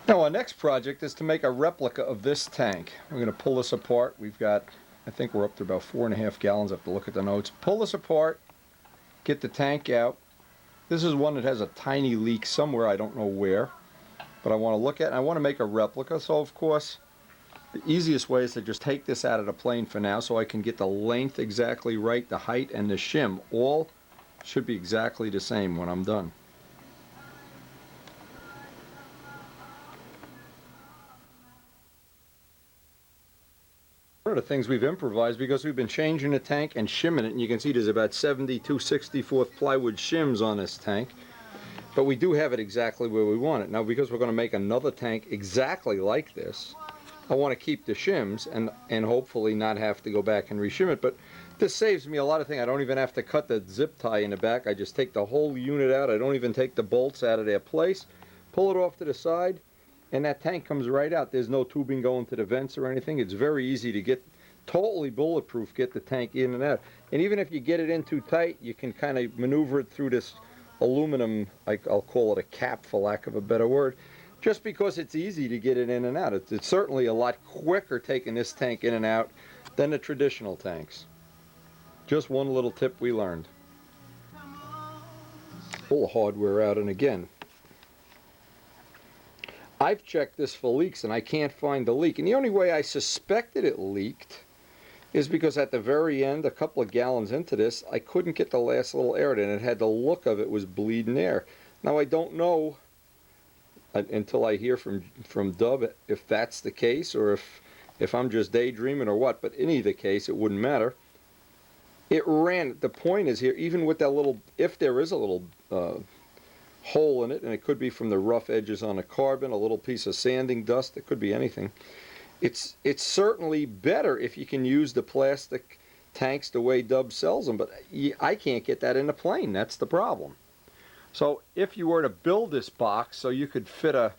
Now our next project is to make a replica of this tank. We're going to pull this apart. We've got, I think we're up to about 4.5 gallons. I have to look at the notes. Pull this apart, get the tank out. This is one that has a tiny leak somewhere, I don't know where, but I want to look at it. I want to make a replica, so of course the easiest way is to just take this out of the plane for now so I can get the length exactly right, the height and the shim. All should be exactly the same when I'm done. One of the things we've improvised, because we've been changing the tank and shimming it, and you can see there's about 72 64th plywood shims on this tank, but we do have it exactly where we want it. Now because we're going to make another tank exactly like this, I want to keep the shims and hopefully not have to go back and reshim it, but this saves me a lot of things. I don't even have to cut the zip tie in the back. I just take the whole unit out. I don't even take the bolts out of their place, pull it off to the side, and that tank comes right out. There's no tubing going to the vents or anything. It's very easy to get, totally bulletproof, get the tank in and out. And even if you get it in too tight, you can kind of maneuver it through this aluminum, I'll call it a cap for lack of a better word, just because it's easy to get it in and out. It's certainly a lot quicker taking this tank in and out than the traditional tanks. Just one little tip we learned. Pull the hardware out, and again, I've checked this for leaks and I can't find the leak. And the only way I suspected it leaked is because at the very end, a couple of gallons into this, I couldn't get the last little air in. It had the look of it was bleeding air. Now I don't know until I hear from Dub if that's the case or if I'm just daydreaming or what, but in either case it wouldn't matter. It ran. The point is here, even with that little, if there is a little hole in it, and it could be from the rough edges on a carbon, a little piece of sanding dust, it could be anything. It's certainly better if you can use the plastic tanks the way Dub sells them, but I can't get that in a plane. That's the problem. So if you were to build this box so you could fit a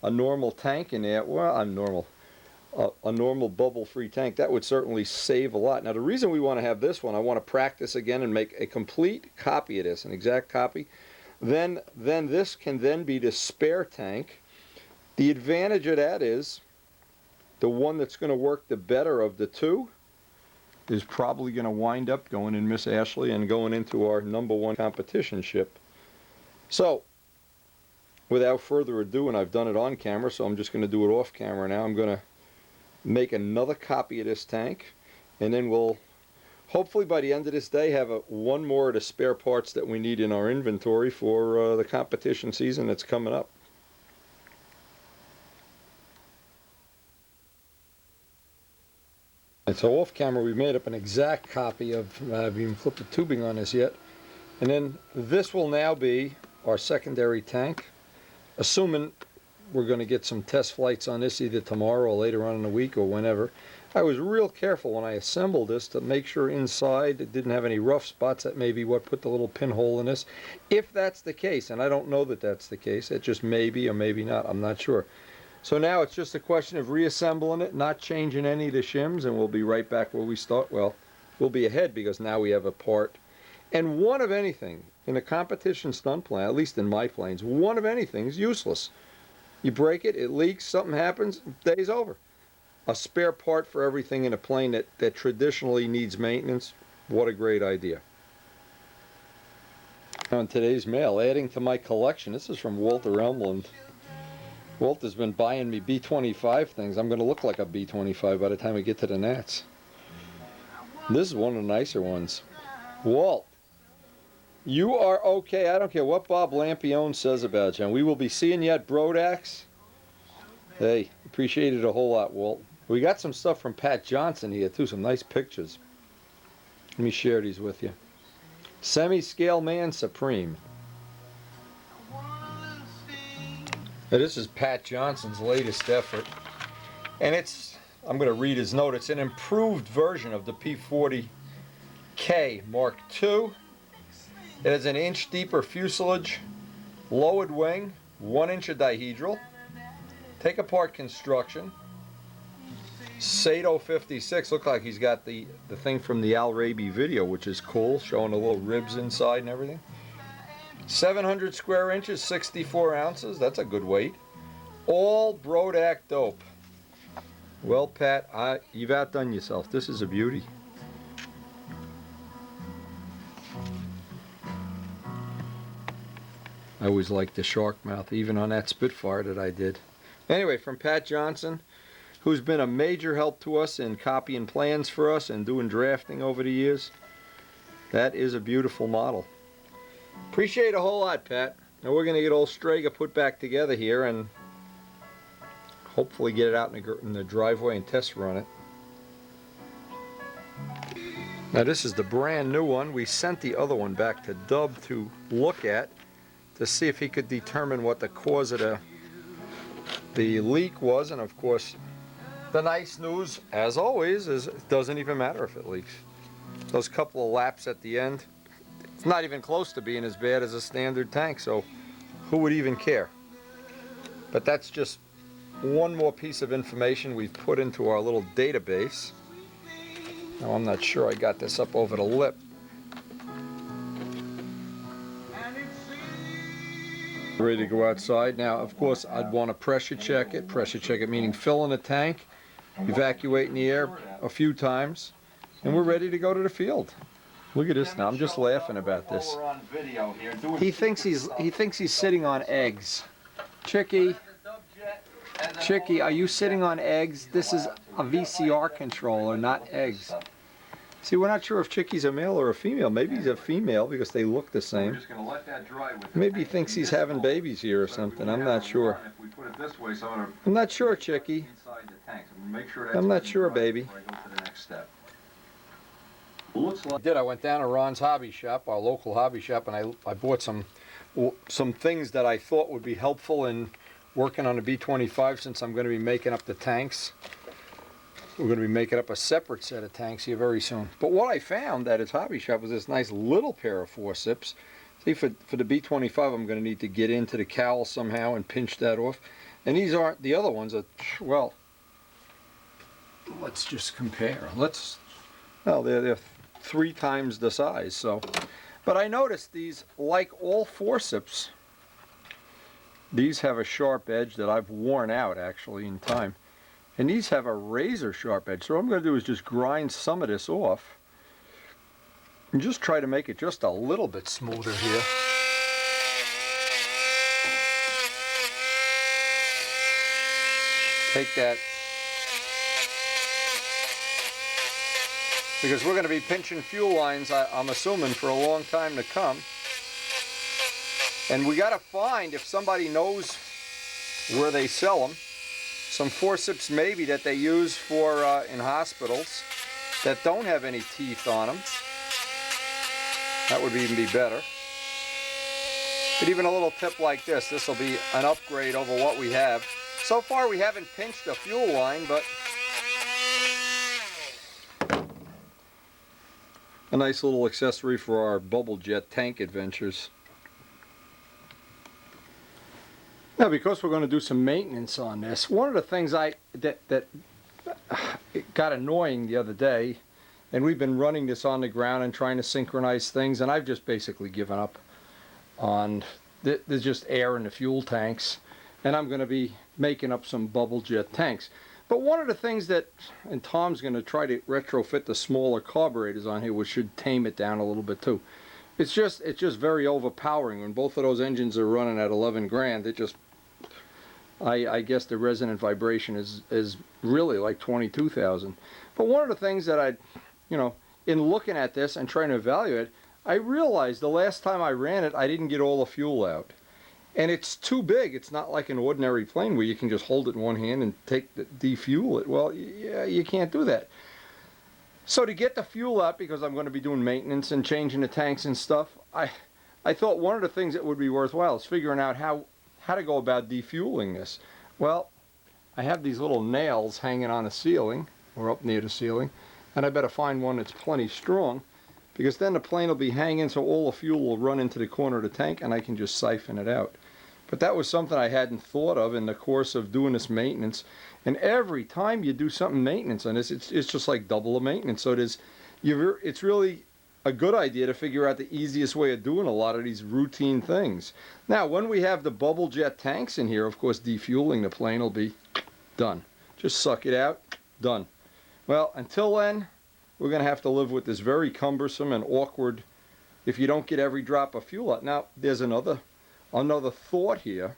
normal tank in there, well, a normal bubble-free tank, that would certainly save a lot. Now the reason we want to have this one, I want to practice again and make a complete copy of this, an exact copy. Then this can then be the spare tank. The advantage of that is the one that's going to work the better of the two is probably going to wind up going in Miss Ashley and going into our #1 competition ship. So without further ado, and I've done it on camera, so I'm just going to do it off camera now, I'm going to make another copy of this tank, and then we'll hopefully by the end of this day have one more of the spare parts that we need in our inventory for the competition season that's coming up. And so off camera we made up an exact copy of, I haven't even flipped the tubing on this yet, and then this will now be our secondary tank, assuming we're going to get some test flights on this either tomorrow or later on in the week or whenever. I was real careful when I assembled this to make sure inside it didn't have any rough spots. That may be what put the little pinhole in this. If that's the case, and I don't know that that's the case, it just may be or maybe not, I'm not sure. So now it's just a question of reassembling it, not changing any of the shims, and we'll be right back where we start. Well, we'll be ahead because now we have a part. And one of anything in a competition stunt plane, at least in my planes, one of anything is useless. You break it, it leaks, something happens, day's over. A spare part for everything in a plane that traditionally needs maintenance, what a great idea. On today's mail, adding to my collection, this is from Walter Elmland. Walter's been buying me B-25 things. I'm going to look like a B-25 by the time we get to the Nats. This is one of the nicer ones. Walt, you are okay. I don't care what Bob Lampione says about you. And we will be seeing you at Brodax. Hey, appreciate it a whole lot, Walt. We got some stuff from Pat Johnson here too, some nice pictures. Let me share these with you. Semi-Scale Man Supreme. Now, this is Pat Johnson's latest effort. And it's, I'm going to read his note, it's an improved version of the P-40K Mark II. It has an inch deeper fuselage, lowered wing, 1 inch of dihedral, take apart construction, Sato 56, look like he's got the thing from the Al Raby video, which is cool, showing the little ribs inside and everything. 700 square inches, 64 ounces, that's a good weight. All Broak dope. Well, Pat, you've outdone yourself. This is a beauty. I always liked the shark mouth, even on that Spitfire that I did. Anyway, from Pat Johnson, who's been a major help to us in copying plans for us and doing drafting over the years. That is a beautiful model. Appreciate a whole lot, Pat. Now we're going to get old Strega put back together here and hopefully get it out in the driveway and test run it. Now this is the brand new one. We sent the other one back to Dub to look at to see if he could determine what the cause of the leak was, and of course the nice news, as always, is it doesn't even matter if it leaks. Those couple of laps at the end, it's not even close to being as bad as a standard tank, so who would even care? But that's just one more piece of information we've put into our little database. Now I'm not sure I got this up over the lip. Ready to go outside. Now, of course, I'd want to pressure check it. Pressure check it meaning fill in the tank, evacuate in the air a few times, and we're ready to go to the field. Look at this now. I'm just laughing about this. He thinks he's sitting on eggs. Chicky, are you sitting on eggs? This is a VCR controller, not eggs. See, we're not sure if Chicky's a male or a female. Maybe he's a female because they look the same. Maybe he thinks he's having babies here or something. I'm not sure. I'm not sure, Chicky. I'm not sure, baby. I went down to Ron's hobby shop, our local hobby shop, and I bought some things that I thought would be helpful in working on the B-25 since I'm going to be making up the tanks. We're going to be making up a separate set of tanks here very soon. But what I found at his hobby shop was this nice little pair of forceps. See, for the B-25, I'm going to need to get into the cowl somehow and pinch that off. And these aren't, the other ones are, well, let's just compare. Well, they're 3 times the size, so. But I noticed these, like all forceps, these have a sharp edge that I've worn out, actually, in time. And these have a razor sharp edge. So what I'm going to do is just grind some of this off and just try to make it just a little bit smoother here. Take that, because we're going to be pinching fuel lines, I'm assuming, for a long time to come. And we got to find, if somebody knows where they sell them, some forceps maybe that they use for in hospitals that don't have any teeth on them. That would even be better. But even a little tip like this will be an upgrade over what we have. So far we haven't pinched a fuel line, but a nice little accessory for our bubble jet tank adventures. Now, because we're going to do some maintenance on this, one of the things that got annoying the other day, and we've been running this on the ground and trying to synchronize things, and I've just basically given up on, there's just air in the fuel tanks, and I'm going to be making up some bubble jet tanks. But one of the things that, and Tom's going to try to retrofit the smaller carburetors on here, which should tame it down a little bit too. It's just very overpowering when both of those engines are running at 11 grand. It just, I guess the resonant vibration is really like 22,000. But one of the things that in looking at this and trying to evaluate it, I realized the last time I ran it, I didn't get all the fuel out. And it's too big. It's not like an ordinary plane where you can just hold it in one hand and defuel it. Well, yeah, you can't do that. So to get the fuel out, because I'm going to be doing maintenance and changing the tanks and stuff, I thought one of the things that would be worthwhile is figuring out how to go about defueling this. Well, I have these little nails hanging on the ceiling, or up near the ceiling, and I better find one that's plenty strong, because then the plane will be hanging so all the fuel will run into the corner of the tank and I can just siphon it out. But that was something I hadn't thought of in the course of doing this maintenance. And every time you do something maintenance on this, it's just like double the maintenance. So it's really a good idea to figure out the easiest way of doing a lot of these routine things. Now, when we have the bubble jet tanks in here, of course, defueling the plane will be done. Just suck it out, done. Well, until then, we're going to have to live with this very cumbersome and awkward, if you don't get every drop of fuel out. Now, there's another thought here.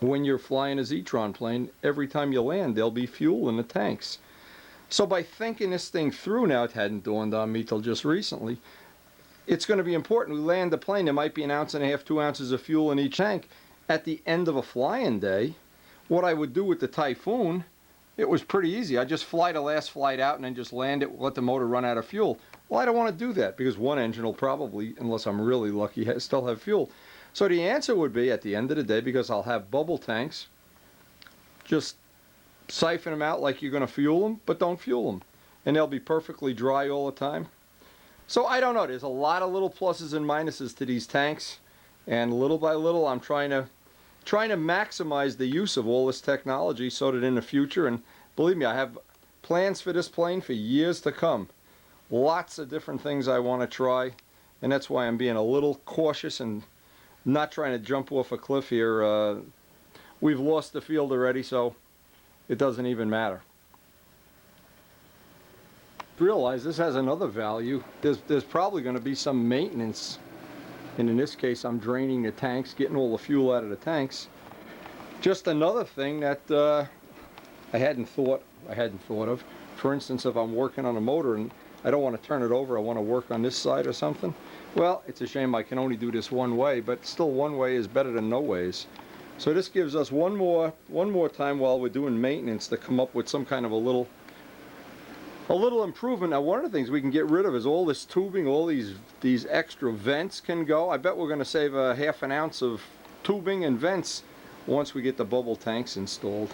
When you're flying a Zetron plane, every time you land, there'll be fuel in the tanks. So by thinking this thing through now, it hadn't dawned on me till just recently, it's going to be important. We land the plane, there might be 1.5 ounces, 2 ounces of fuel in each tank. At the end of a flying day, what I would do with the Typhoon, it was pretty easy. I just fly the last flight out and then just land it, let the motor run out of fuel. Well, I don't want to do that because one engine will probably, unless I'm really lucky, still have fuel. So the answer would be, at the end of the day, because I'll have bubble tanks, just siphon them out like you're going to fuel them, but don't fuel them. And they'll be perfectly dry all the time. So I don't know. There's a lot of little pluses and minuses to these tanks. And little by little, I'm trying to maximize the use of all this technology so that in the future, and believe me, I have plans for this plane for years to come. Lots of different things I want to try. And that's why I'm being a little cautious and not trying to jump off a cliff here. We've lost the field already, so it doesn't even matter. Realize this has another value. There's probably going to be some maintenance, and in this case I'm draining the tanks, getting all the fuel out of the tanks. Just another thing that I hadn't thought of. For instance, if I'm working on a motor and I don't want to turn it over, I want to work on this side or something. Well, it's a shame I can only do this one way, but still one way is better than no ways. So this gives us one more time while we're doing maintenance to come up with some kind of a little improvement. Now, one of the things we can get rid of is all this tubing, all these extra vents can go. I bet we're going to save a 1/2 ounce of tubing and vents once we get the bubble tanks installed.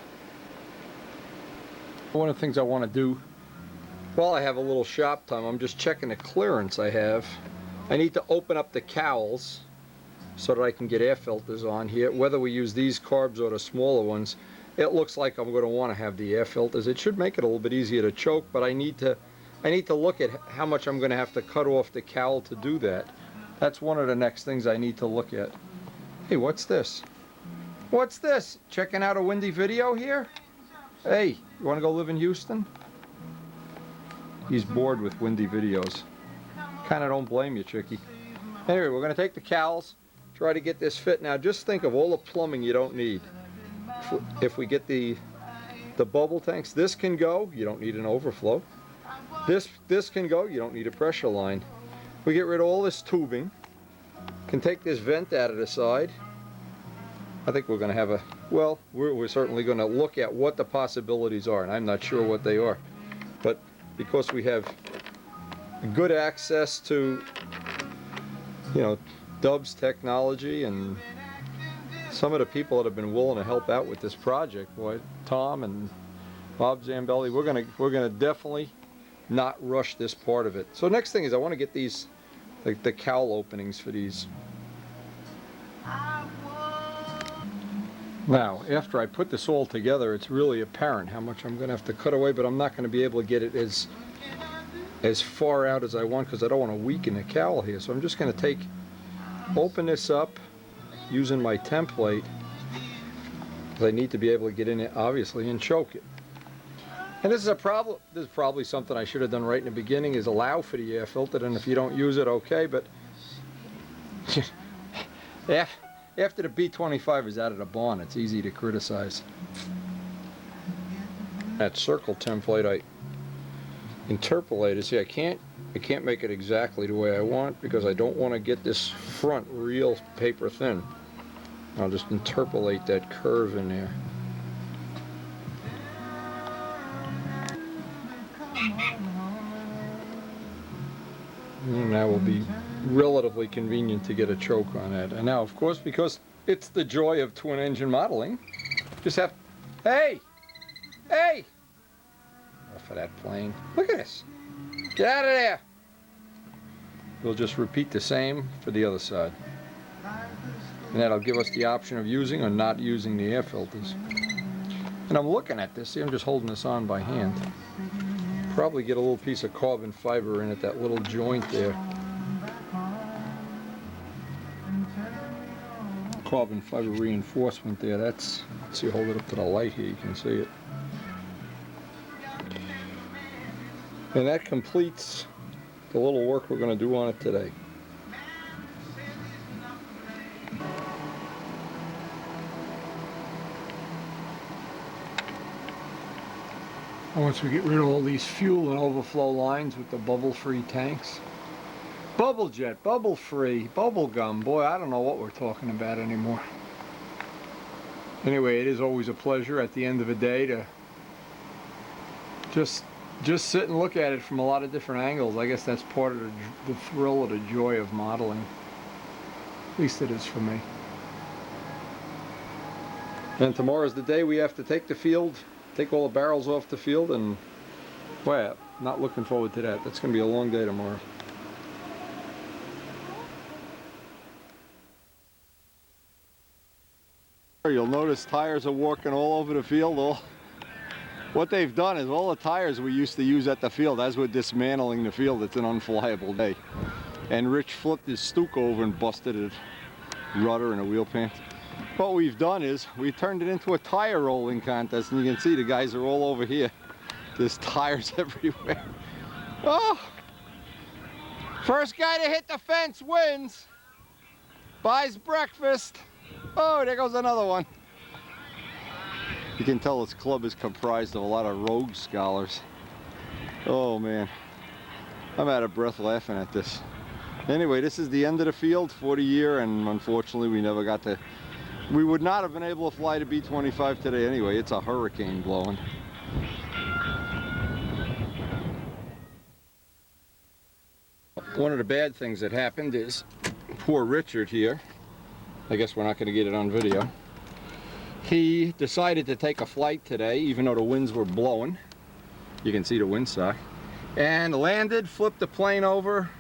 One of the things I want to do while I have a little shop time, I'm just checking the clearance I have. I need to open up the cowls so that I can get air filters on here. Whether we use these carbs or the smaller ones, it looks like I'm going to want to have the air filters. It should make it a little bit easier to choke, but I need to look at how much I'm going to have to cut off the cowl to do that. That's one of the next things I need to look at. Hey, what's this? What's this? Checking out a windy video here? Hey, you want to go live in Houston? He's bored with windy videos. Kind of don't blame you, Chicky. Anyway, we're going to take the cowls, try to get this fit. Now, just think of all the plumbing you don't need. If we get the bubble tanks, this can go. You don't need an overflow. This can go. You don't need a pressure line. We get rid of all this tubing. Can take this vent out of the side. I think we're going to have a, well, we're certainly going to look at what the possibilities are, and I'm not sure what they are. But because we have good access to, you know, Dub's technology and some of the people that have been willing to help out with this project, boy, Tom and Bob Zambelli, we're gonna definitely not rush this part of it. So next thing is I want to get these, like the cowl openings for these. Now, after I put this all together, it's really apparent how much I'm going to have to cut away, but I'm not going to be able to get it as far out as I want because I don't want to weaken the cowl here. So I'm just going to open this up using my template, because I need to be able to get in it, obviously, and choke it. And this is a problem. This is probably something I should have done right in the beginning, is allow for the air filter, and if you don't use it, okay, but yeah. After the B-25 is out of the barn, it's easy to criticize. That circle template I interpolated. See, I can't make it exactly the way I want because I don't want to get this front real paper thin. I'll just interpolate that curve in there. And that will be relatively convenient to get a choke on that. And now, of course, because it's the joy of twin engine modeling, just have, hey, off of that plane. Look at this. Get out of there. We'll just repeat the same for the other side. And that'll give us the option of using or not using the air filters. And I'm looking at this. See, I'm just holding this on by hand. Probably get a little piece of carbon fiber in at that little joint there. Carbon fiber reinforcement there. That's, let's see, hold it up to the light here, you can see it. And that completes the little work we're going to do on it today. Once we get rid of all these fuel and overflow lines with the bubble-free tanks. Bubble jet, bubble-free, bubble gum. Boy, I don't know what we're talking about anymore. Anyway, it is always a pleasure at the end of the day to just sit and look at it from a lot of different angles. I guess that's part of the thrill or the joy of modeling. At least it is for me. And tomorrow's the day we have to take the field, take all the barrels off the field, and boy, not looking forward to that. That's going to be a long day tomorrow. You'll notice tires are walking all over the field. What they've done is all the tires we used to use at the field, as we're dismantling the field, it's an unflyable day. And Rich flipped his Stuke over and busted a rudder and a wheel pan. What we've done is we turned it into a tire rolling contest, and you can see the guys are all over here. There's tires everywhere. Oh! First guy to hit the fence wins. Buys breakfast. Oh, there goes another one. You can tell this club is comprised of a lot of rogue scholars. Oh man, I'm out of breath laughing at this. Anyway, this is the end of the field for the year, and unfortunately we never got to, we would not have been able to fly to B-25 today anyway. It's a hurricane blowing. One of the bad things that happened is poor Richard here, I guess we're not going to get it on video, he decided to take a flight today even though the winds were blowing. You can see the windsock. And landed, flipped the plane over,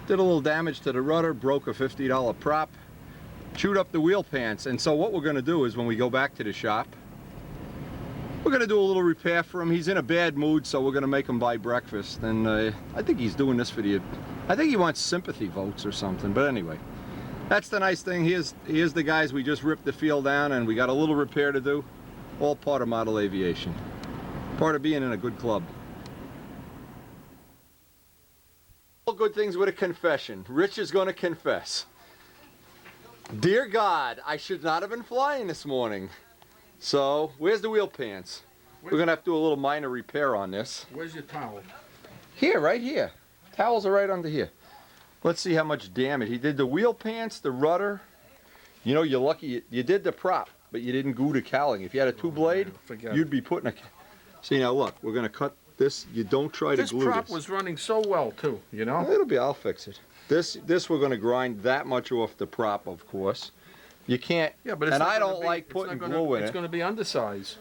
did a little damage to the rudder, broke a $50 prop, chewed up the wheel pants. And so what we're going to do is when we go back to the shop, we're going to do a little repair for him. He's in a bad mood, so we're going to make him buy breakfast. And I think he's doing this for the, I think he wants sympathy votes or something. But anyway, that's the nice thing. Here's the guys. We just ripped the field down and we got a little repair to do. All part of model aviation. Part of being in a good club. All good things with a confession. Rich is going to confess. Dear God, I should not have been flying this morning. So, where's the wheel pants? We're going to have to do a little minor repair on this. Where's your towel? Here, right here. Towels are right under here. Let's see how much damage. He did the wheel pants, the rudder. You know, you're lucky you did the prop, but you didn't glue the cowling. If you had a two-blade, you'd be putting a... See, now look, we're going to cut this. You don't try to glue this. This prop was running so well, too, you know? It'll be, I'll fix it. This we're going to grind that much off the prop, of course. You can't, yeah, but it's and I don't like putting glue in it. It's going to be undersized.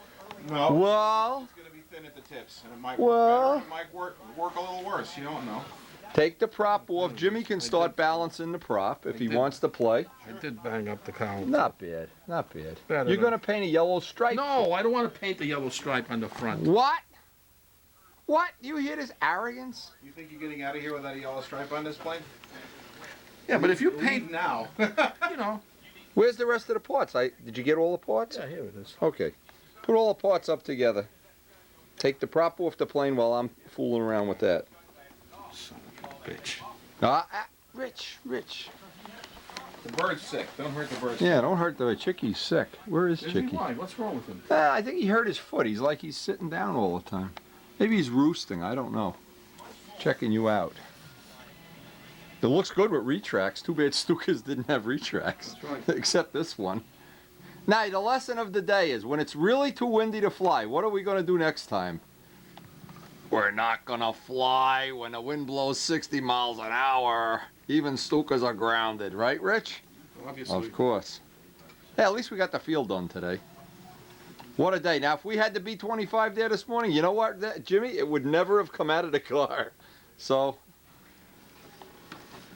No. Well, it's going to be thin at the tips, and it might work better. It might work a little worse. You don't know. Take the prop off. Jimmy can start balancing the prop if he wants to play. I did bang up the cowl. Not bad. Not bad. Better You're going to paint a yellow stripe. No, I don't want to paint the yellow stripe on the front. What? What? You hear this arrogance? You think you're getting out of here without a yellow stripe on this plane? Yeah, but if you paint Leave now. you know. Where's the rest of the parts? Did you get all the parts? Yeah, here it is. Okay. Put all the parts up together. Take the prop off the plane while I'm fooling around with that. Son of a bitch. Rich. The bird's sick. Don't hurt the bird. Yeah, don't hurt the Chickie's sick. Where is Chickie? Why? What's wrong with him? I think he hurt his foot. He's like he's sitting down all the time. Maybe he's roosting. I don't know. Checking you out. It looks good with retracts. Too bad Stukas didn't have retracts. That's right. Except this one. Now, the lesson of the day is when it's really too windy to fly, what are we going to do next time? We're not going to fly when the wind blows 60 miles an hour. Even Stukas are grounded. Right, Rich? Obviously. Of course. Hey, at least we got the field done today. What a day. Now, if we had the B-25 there this morning, you know what, Jimmy? It would never have come out of the car. So,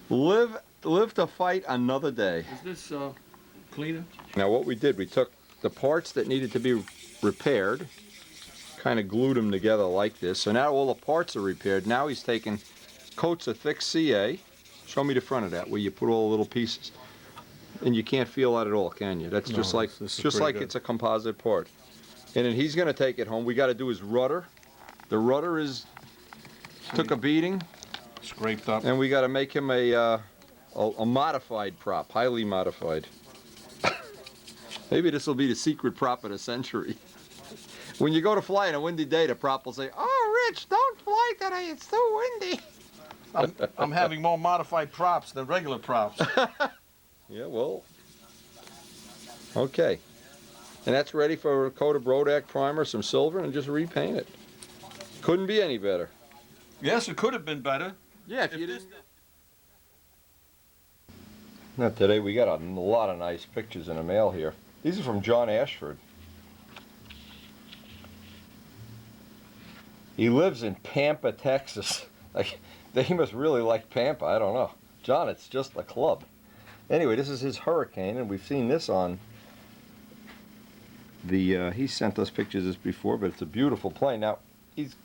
live to fight another day. Is this cleaner? Now, what we did, we took the parts that needed to be repaired, kind of glued them together like this. So now all the parts are repaired. Now he's taking coats of thick CA. Show me the front of that where you put all the little pieces. And you can't feel that at all, can you? That's No, just like this is pretty good. it's a composite part. And then he's going to take it home. We got to do his rudder. The rudder took a beating, Scraped up. and we got to make him a modified prop, highly modified. Maybe this will be the secret prop of the century. When you go to fly on a windy day, the prop will say, "Oh, Rich, don't fly today. It's too windy." I'm having more modified props than regular props. Yeah, well, okay. And that's ready for a coat of Broak primer, some silver, and just repaint it. Couldn't be any better. Yes, it could have been better. Yeah, if you didn't. Now today we got a lot of nice pictures in the mail here. These are from John Ashford. He lives in Pampa, Texas. Like, they must really like Pampa, I don't know. John, it's just a club. Anyway, this is his Hurricane, and we've seen this on the, he sent us pictures of this before, but it's a beautiful plane. Now, he's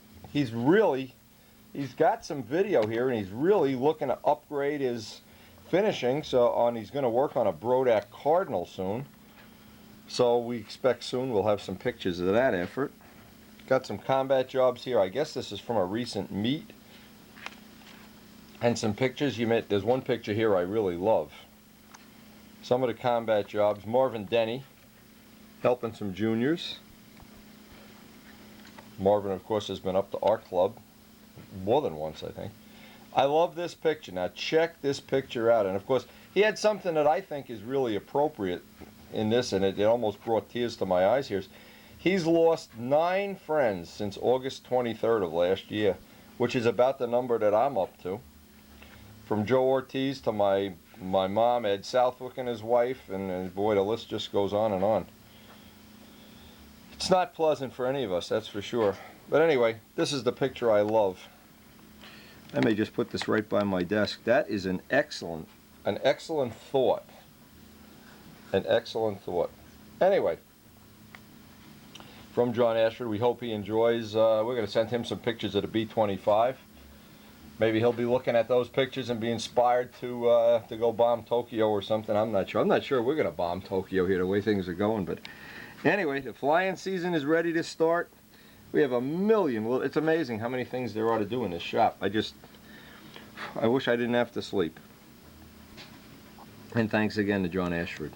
got some video here, and he's really looking to upgrade his finishing, he's going to work on a Broak Cardinal soon. So we expect soon we'll have some pictures of that effort. Got some combat jobs here. I guess this is from a recent meet. And some pictures there's one picture here I really love. Some of the combat jobs. Marvin Denny helping some juniors. Marvin, of course, has been up to our club more than once, I think. I love this picture. Now check this picture out. And of course, he had something that I think is really appropriate in this, and it almost brought tears to my eyes here. He's lost 9 friends since August 23rd of last year, which is about the number that I'm up to. From Joe Ortiz to my mom, Ed Southwick and his wife, and boy, the list just goes on and on. It's not pleasant for any of us, that's for sure. But anyway, this is the picture I love. I may just put this right by my desk. That is an excellent thought. An excellent thought. Anyway, from John Ashford, we hope he enjoys. We're going to send him some pictures of the B-25. Maybe he'll be looking at those pictures and be inspired to go bomb Tokyo or something. I'm not sure. I'm not sure we're going to bomb Tokyo here the way things are going. But anyway, the flying season is ready to start. We have a million. Well, it's amazing how many things there are to do in this shop. I wish I didn't have to sleep. And thanks again to John Ashford.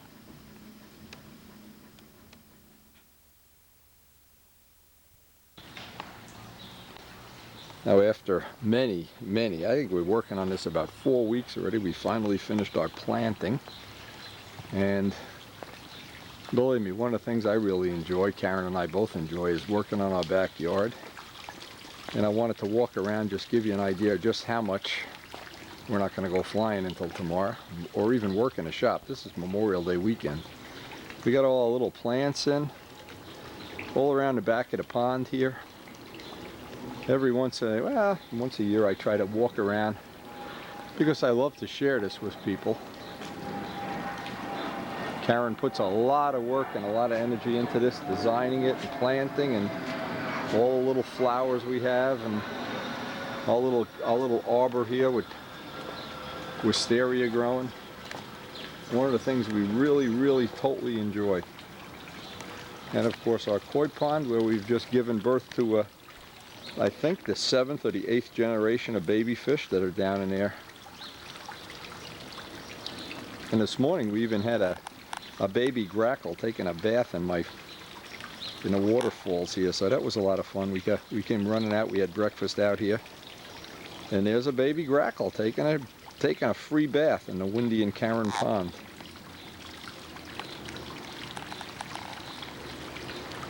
Now after many, I think we're working on this about 4 weeks already, we finally finished our planting. And believe me, one of the things I really enjoy, Karen and I both enjoy, is working on our backyard. And I wanted to walk around, just give you an idea of just how much. We're not going to go flying until tomorrow, or even work in a shop. This is Memorial Day weekend. We got all our little plants in, all around the back of the pond here. Every once a year I try to walk around, because I love to share this with people. Karen puts a lot of work and a lot of energy into this, designing it and planting, and all the little flowers we have, and our little arbor here with wisteria growing. One of the things we really totally enjoy. And of course our koi pond, where we've just given birth to I think the 7th or the 8th generation of baby fish that are down in there. And this morning we even had a baby grackle taking a bath in the waterfalls here, so that was a lot of fun. We came running out, we had breakfast out here, and there's a baby grackle taking a free bath in the Windy and Karen Pond.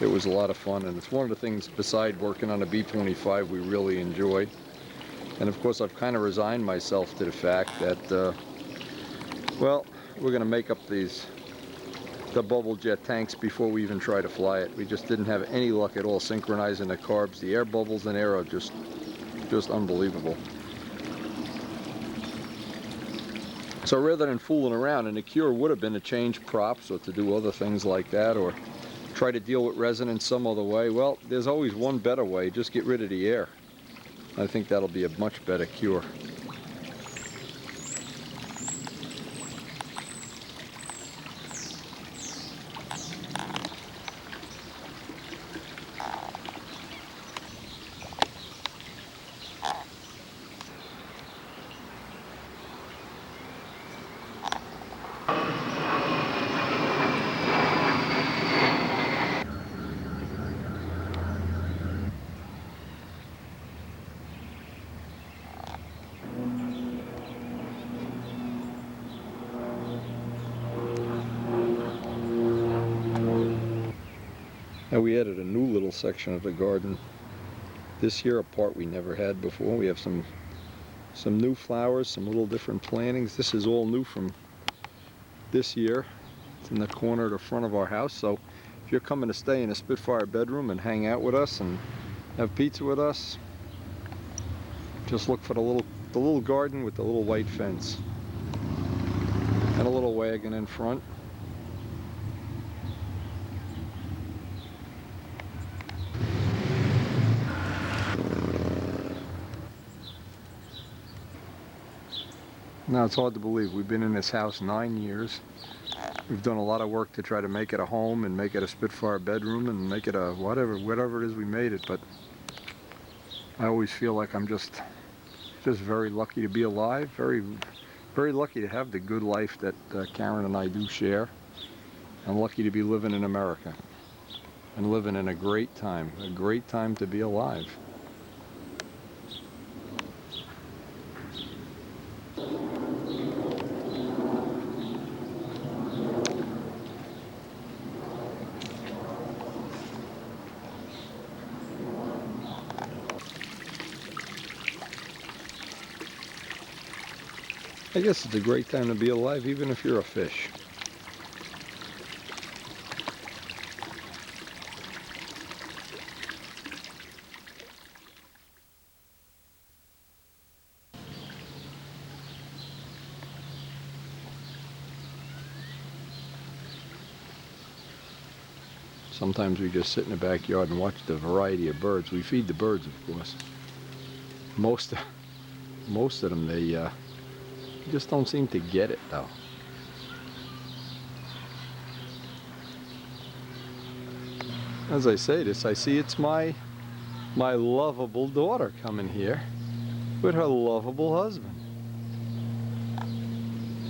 It was a lot of fun, and it's one of the things, beside working on a B-25, we really enjoyed. And of course I've kind of resigned myself to the fact that well, we're going to make up the bubble jet tanks before we even try to fly it. We just didn't have any luck at all synchronizing the carbs. The air bubbles in there are just unbelievable. So rather than fooling around, and the cure would have been to change props or to do other things like that, or try to deal with resonance some other way. Well, there's always one better way. Just get rid of the air. I think that'll be a much better cure. Now we added a new little section of the garden this year, a part we never had before. We have some new flowers, some little different plantings. This is all new from this year. It's in the corner of the front of our house, so if you're coming to stay in a Spitfire bedroom and hang out with us and have pizza with us, just look for the little garden with the little white fence and a little wagon in front. Now it's hard to believe we've been in this house 9 years. We've done a lot of work to try to make it a home and make it a Spitfire bedroom and make it a whatever it is we made it, but I always feel like I'm just very lucky to be alive, very lucky to have the good life that Karen and I do share. I'm lucky to be living in America and living in a great time to be alive. I guess it's a great time to be alive, even if you're a fish. Sometimes we just sit in the backyard and watch the variety of birds. We feed the birds, of course. Most of them, they just don't seem to get it, though. As I say this, I see it's my lovable daughter coming here with her lovable husband.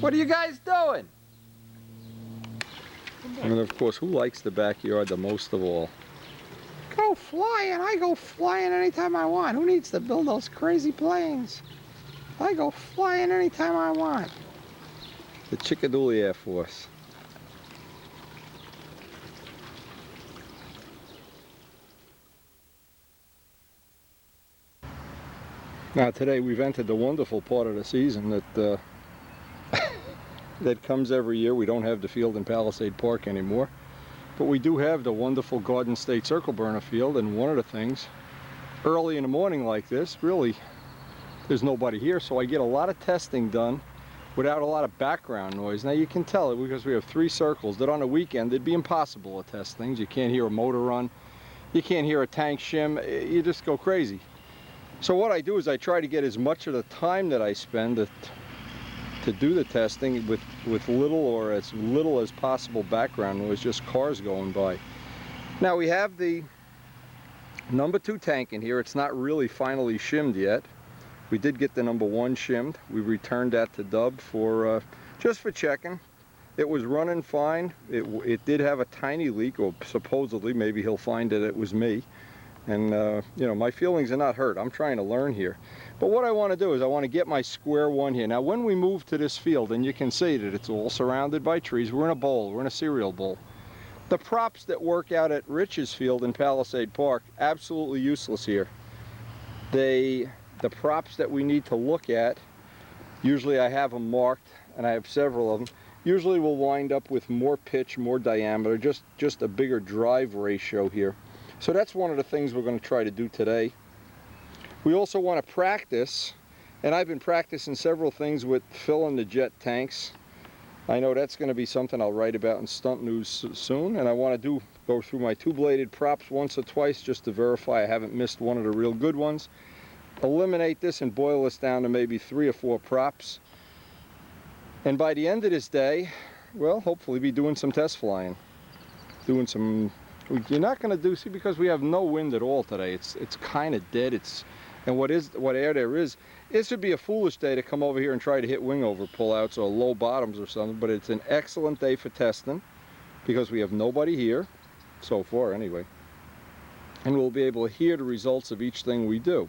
What are you guys doing? And of course, who likes the backyard the most of all? Go flying! I go flying anytime I want. Who needs to build those crazy planes? I go flying anytime I want. The Chickadoodle Air Force. Now today we've entered the wonderful part of the season that that comes every year. We don't have the field in Palisade Park anymore, but we do have the wonderful Garden State Circle Burner field. And one of the things, early in the morning like this, really, there's nobody here, so I get a lot of testing done without a lot of background noise. Now you can tell it because we have 3 circles that on a weekend it'd be impossible to test things. You can't hear a motor run, you can't hear a tank shim, you just go crazy. So what I do is I try to get as much of the time that I spend to do the testing with little or as little as possible background noise, just cars going by. Now we have the number 2 tank in here. It's not really finally shimmed yet. We did get the number 1 shimmed. We returned that to Dub for just for checking. It was running fine. It did have a tiny leak, or supposedly, maybe he'll find that it was me. And you know, my feelings are not hurt. I'm trying to learn here. But what I want to do is I want to get my square one here. Now when we move to this field, and you can see that it's all surrounded by trees, we're in a bowl, we're in a cereal bowl. The props that work out at Rich's field in Palisade Park, absolutely useless here. The props that we need to look at, usually I have them marked, and I have several of them, usually will wind up with more pitch, more diameter, just a bigger drive ratio here. So that's one of the things we're going to try to do today. We also want to practice, and I've been practicing several things with filling the jet tanks. I know that's going to be something I'll write about in Stunt News soon, and I want to go through my two-bladed props once or twice just to verify I haven't missed one of the real good ones. Eliminate this and boil this down to maybe 3 or 4 props. And by the end of this day, well, hopefully be doing some test flying. Doing some, you're not going to do, see, because we have no wind at all today. It's kind of dead. And what air there is, it should be a foolish day to come over here and try to hit wing over pullouts or low bottoms or something, but it's an excellent day for testing because we have nobody here, so far anyway. And we'll be able to hear the results of each thing we do.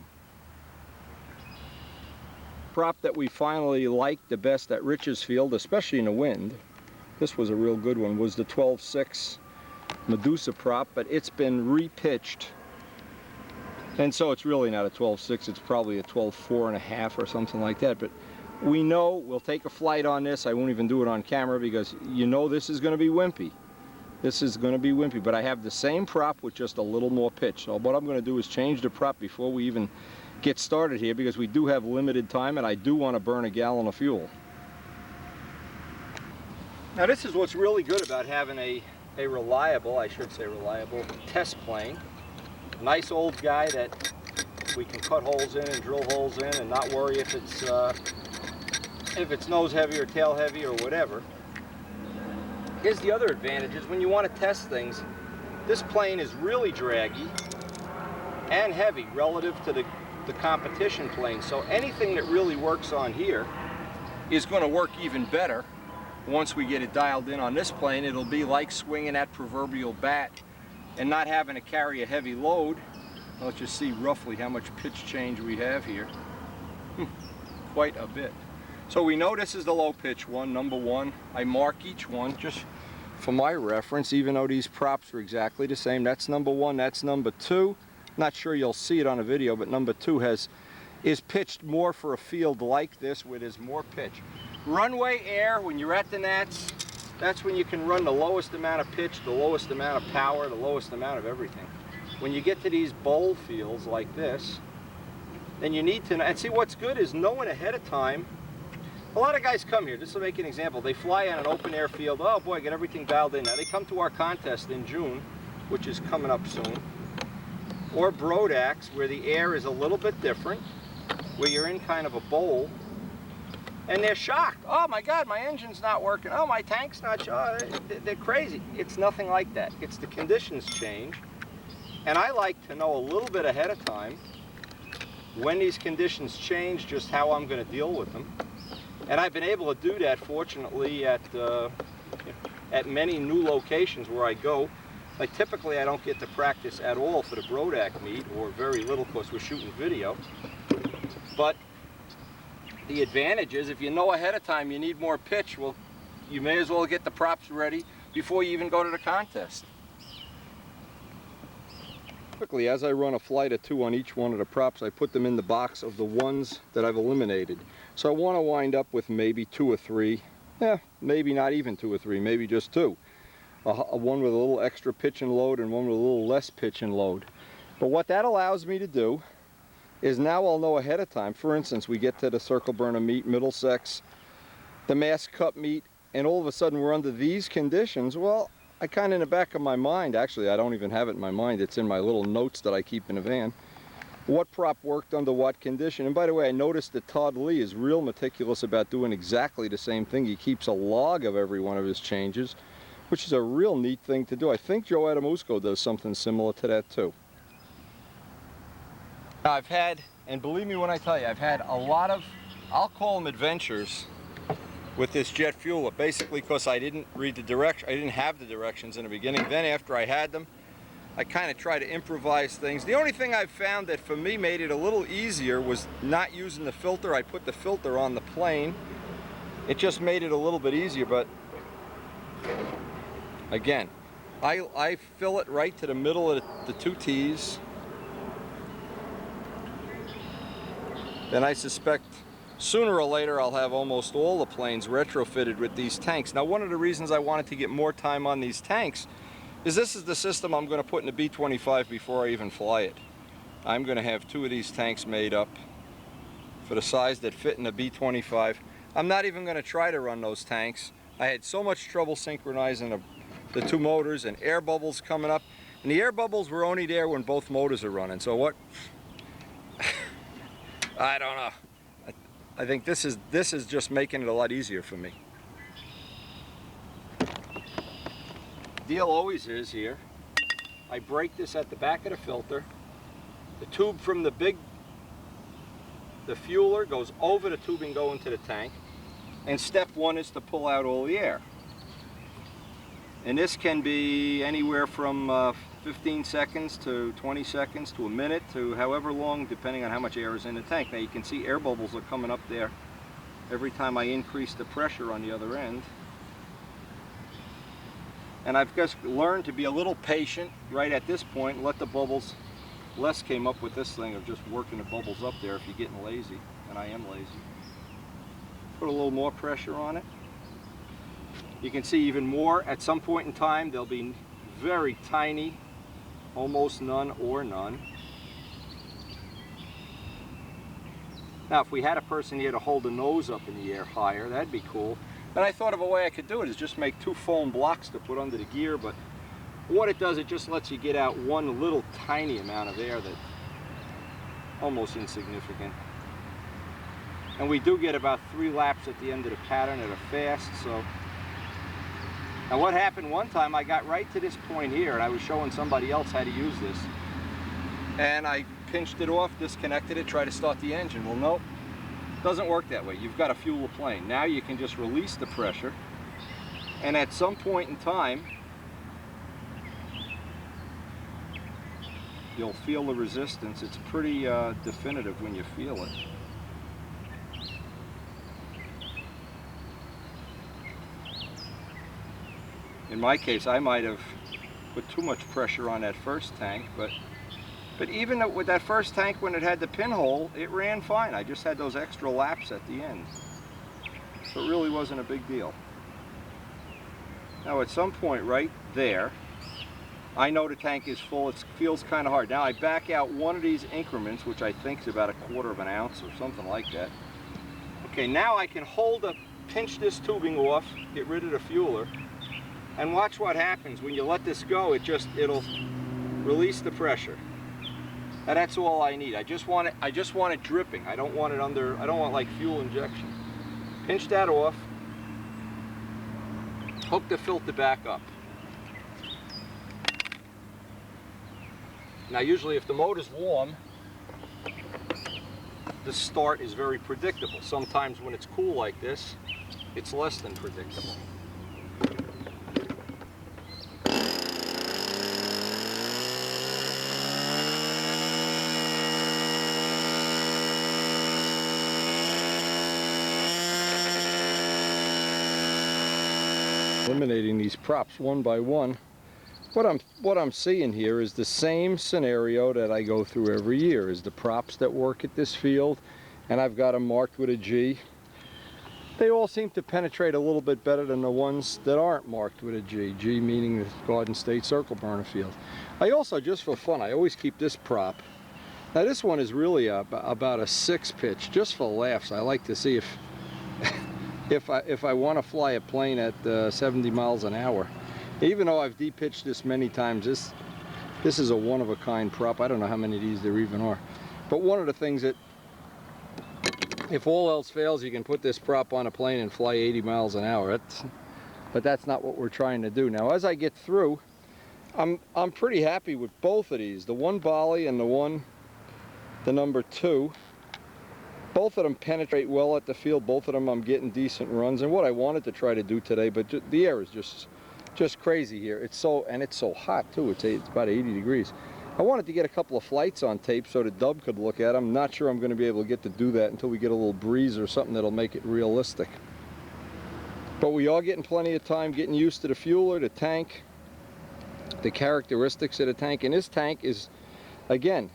Prop that we finally liked the best at Richardsfield, especially in the wind, this was a real good one, was the 12.6 Medusa prop, but it's been repitched. And so it's really not a 12.6, it's probably a 12.4.5 or something like that. But we know we'll take a flight on this. I won't even do it on camera because you know this is going to be wimpy. This is going to be wimpy, but I have the same prop with just a little more pitch. So what I'm going to do is change the prop before we even get started here because we do have limited time and I do want to burn a gallon of fuel. Now this is what's really good about having a reliable, I should say reliable, test plane. Nice old guy that we can cut holes in and drill holes in and not worry if it's nose heavy or tail heavy or whatever. Here's the other advantage is when you want to test things, this plane is really draggy and heavy relative to the competition plane. So anything that really works on here is going to work even better once we get it dialed in on this plane. It'll be like swinging that proverbial bat and not having to carry a heavy load. Let's just see roughly how much pitch change we have here. Quite a bit. So we know this is the low pitch one, number 1. I mark each one just for my reference, even though these props are exactly the same. That's number 1, that's number 2. Not sure you'll see it on a video, but number 2 is pitched more for a field like this where there's more pitch. Runway air, when you're at the Nats, that's when you can run the lowest amount of pitch, the lowest amount of power, the lowest amount of everything. When you get to these bowl fields like this, then you need to know, and see what's good is knowing ahead of time. A lot of guys come here, just to make an example, they fly on an open air field, oh boy, get everything dialed in. Now they come to our contest in June, which is coming up soon, or Broaks, where the air is a little bit different, where you're in kind of a bowl, and they're shocked. Oh my God, my engine's not working. Oh, my tank's not, they're crazy. It's nothing like that. It's the conditions change. And I like to know a little bit ahead of time when these conditions change, just how I'm going to deal with them. And I've been able to do that, fortunately, at many new locations where I go. Like typically I don't get to practice at all for the Broak meet, or very little because we're shooting video. But the advantage is if you know ahead of time you need more pitch, well, you may as well get the props ready before you even go to the contest. Quickly, as I run a flight of 2 on each one of the props, I put them in the box of the ones that I've eliminated. So I want to wind up with maybe 2 or 3, maybe not even 2 or 3, maybe just 2. One with a little extra pitch and load and one with a little less pitch and load. But what that allows me to do is now I'll know ahead of time. For instance, we get to the circle burner meet, Middlesex, the Mass Cup meet, and all of a sudden we're under these conditions. Well, I kind of in the back of my mind, actually I don't even have it in my mind, it's in my little notes that I keep in the van, what prop worked under what condition. And by the way, I noticed that Todd Lee is real meticulous about doing exactly the same thing. He keeps a log of every one of his changes, which is a real neat thing to do. I think Joe Adamusco does something similar to that too. Now I've had, and believe me when I tell you, I've had a lot of, I'll call them adventures with this jet fuel, basically because I didn't read the direction, I didn't have the directions in the beginning. Then after I had them, I kind of try to improvise things. The only thing I've found that for me made it a little easier was not using the filter. I put the filter on the plane. It just made it a little bit easier, but again, I fill it right to the middle of the 2 T's. Then I suspect sooner or later I'll have almost all the planes retrofitted with these tanks. Now, one of the reasons I wanted to get more time on these tanks is this is the system I'm going to put in the B-25 before I even fly it. I'm going to have 2 of these tanks made up for the size that fit in the B-25. I'm not even going to try to run those tanks I had so much trouble synchronizing the two motors, and air bubbles coming up. And the air bubbles were only there when both motors are running. So what? I don't know. I think this is just making it a lot easier for me. Deal always is here. I break this at the back of the filter. The tube from the fueler goes over the tubing going to the tank. And step one is to pull out all the air. And this can be anywhere from 15 seconds to 20 seconds to a minute to however long, depending on how much air is in the tank. Now you can see air bubbles are coming up there every time I increase the pressure on the other end. And I've just learned to be a little patient right at this point and let the bubbles. Les came up with this thing of just working the bubbles up there if you're getting lazy, and I am lazy. Put a little more pressure on it. You can see even more. At some point in time, there'll be very tiny, almost none or none. Now, if we had a person here to hold the nose up in the air higher, that'd be cool. And I thought of a way I could do it is just make two foam blocks to put under the gear, but what it does, it just lets you get out one little tiny amount of air that's almost insignificant. And we do get about 3 laps at the end of the pattern at a fast, so. Now what happened one time, I got right to this point here and I was showing somebody else how to use this. And I pinched it off, disconnected it, tried to start the engine. Well, nope, doesn't work that way. You've got to fuel the plane. Now you can just release the pressure, and at some point in time, you'll feel the resistance. It's pretty definitive when you feel it. In my case, I might have put too much pressure on that first tank, but even with that first tank, when it had the pinhole, it ran fine. I just had those extra laps at the end. So it really wasn't a big deal. Now at some point right there, I know the tank is full. It feels kind of hard. Now I back out one of these increments, which I think is about 1/4 of an ounce or something like that. Okay, now I can pinch this tubing off, get rid of the fueler, and watch what happens. When you let this go, it'll release the pressure. And that's all I need. I just want it dripping. I don't want it under, I don't want like fuel injection. Pinch that off, hook the filter back up. Now usually if the motor's warm, the start is very predictable. Sometimes when it's cool like this, it's less than predictable. Eliminating these props one by one. What I'm seeing here is the same scenario that I go through every year, is the props that work at this field, and I've got them marked with a G. They all seem to penetrate a little bit better than the ones that aren't marked with a G. G meaning the Garden State Circle Burner field. I also, just for fun, I always keep this prop. Now this one is really about a 6 pitch, just for laughs. I like to see if I want to fly a plane at 70 miles an hour. Even though I've de-pitched this many times, this is a one-of-a-kind prop. I don't know how many of these there even are. But one of the things that, if all else fails, you can put this prop on a plane and fly 80 miles an hour. But that's not what we're trying to do. Now, as I get through, I'm pretty happy with both of these. The one Bali and the number 2. Both of them penetrate well at the field. Both of them I'm getting decent runs. And what I wanted to try to do today, but the air is just crazy here. It's so hot too. It's about 80 degrees. I wanted to get a couple of flights on tape so the dub could look at them. I'm not sure I'm going to be able to get to do that until we get a little breeze or something that'll make it realistic. But we are getting plenty of time getting used to the fueler, the tank, the characteristics of the tank. And this tank is, again,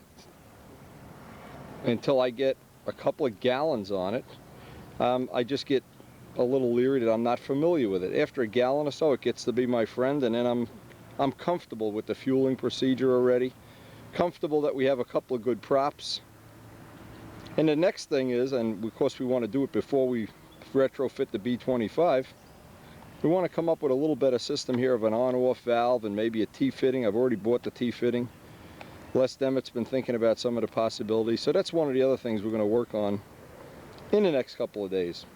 until I get a couple of gallons on it, I just get a little leery that I'm not familiar with it. After a gallon or so, it gets to be my friend, and then I'm comfortable with the fueling procedure already. Comfortable that we have a couple of good props. And the next thing is, and of course we want to do it before we retrofit the B25, We want to come up with a little better system here of an on-off valve and maybe a T-fitting. I've already bought the T-fitting. Les Demet's been thinking about some of the possibilities. So that's one of the other things we're going to work on in the next couple of days.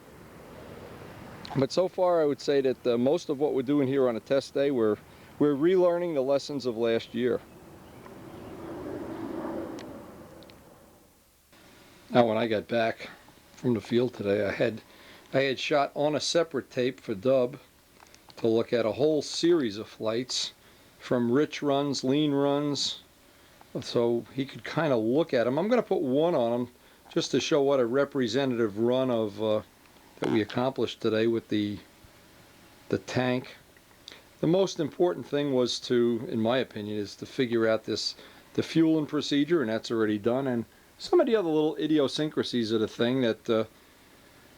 But so far I would say that most of what we're doing here on a test day, we're relearning the lessons of last year. Now when I got back from the field today, I had shot on a separate tape for Dub to look at a whole series of flights from rich runs, lean runs, so he could kind of look at them. I'm going to put one on him just to show what a representative run of that we accomplished today with the tank. The most important thing was to, in my opinion, is to figure out the fueling procedure, and that's already done, and some of the other little idiosyncrasies of the thing that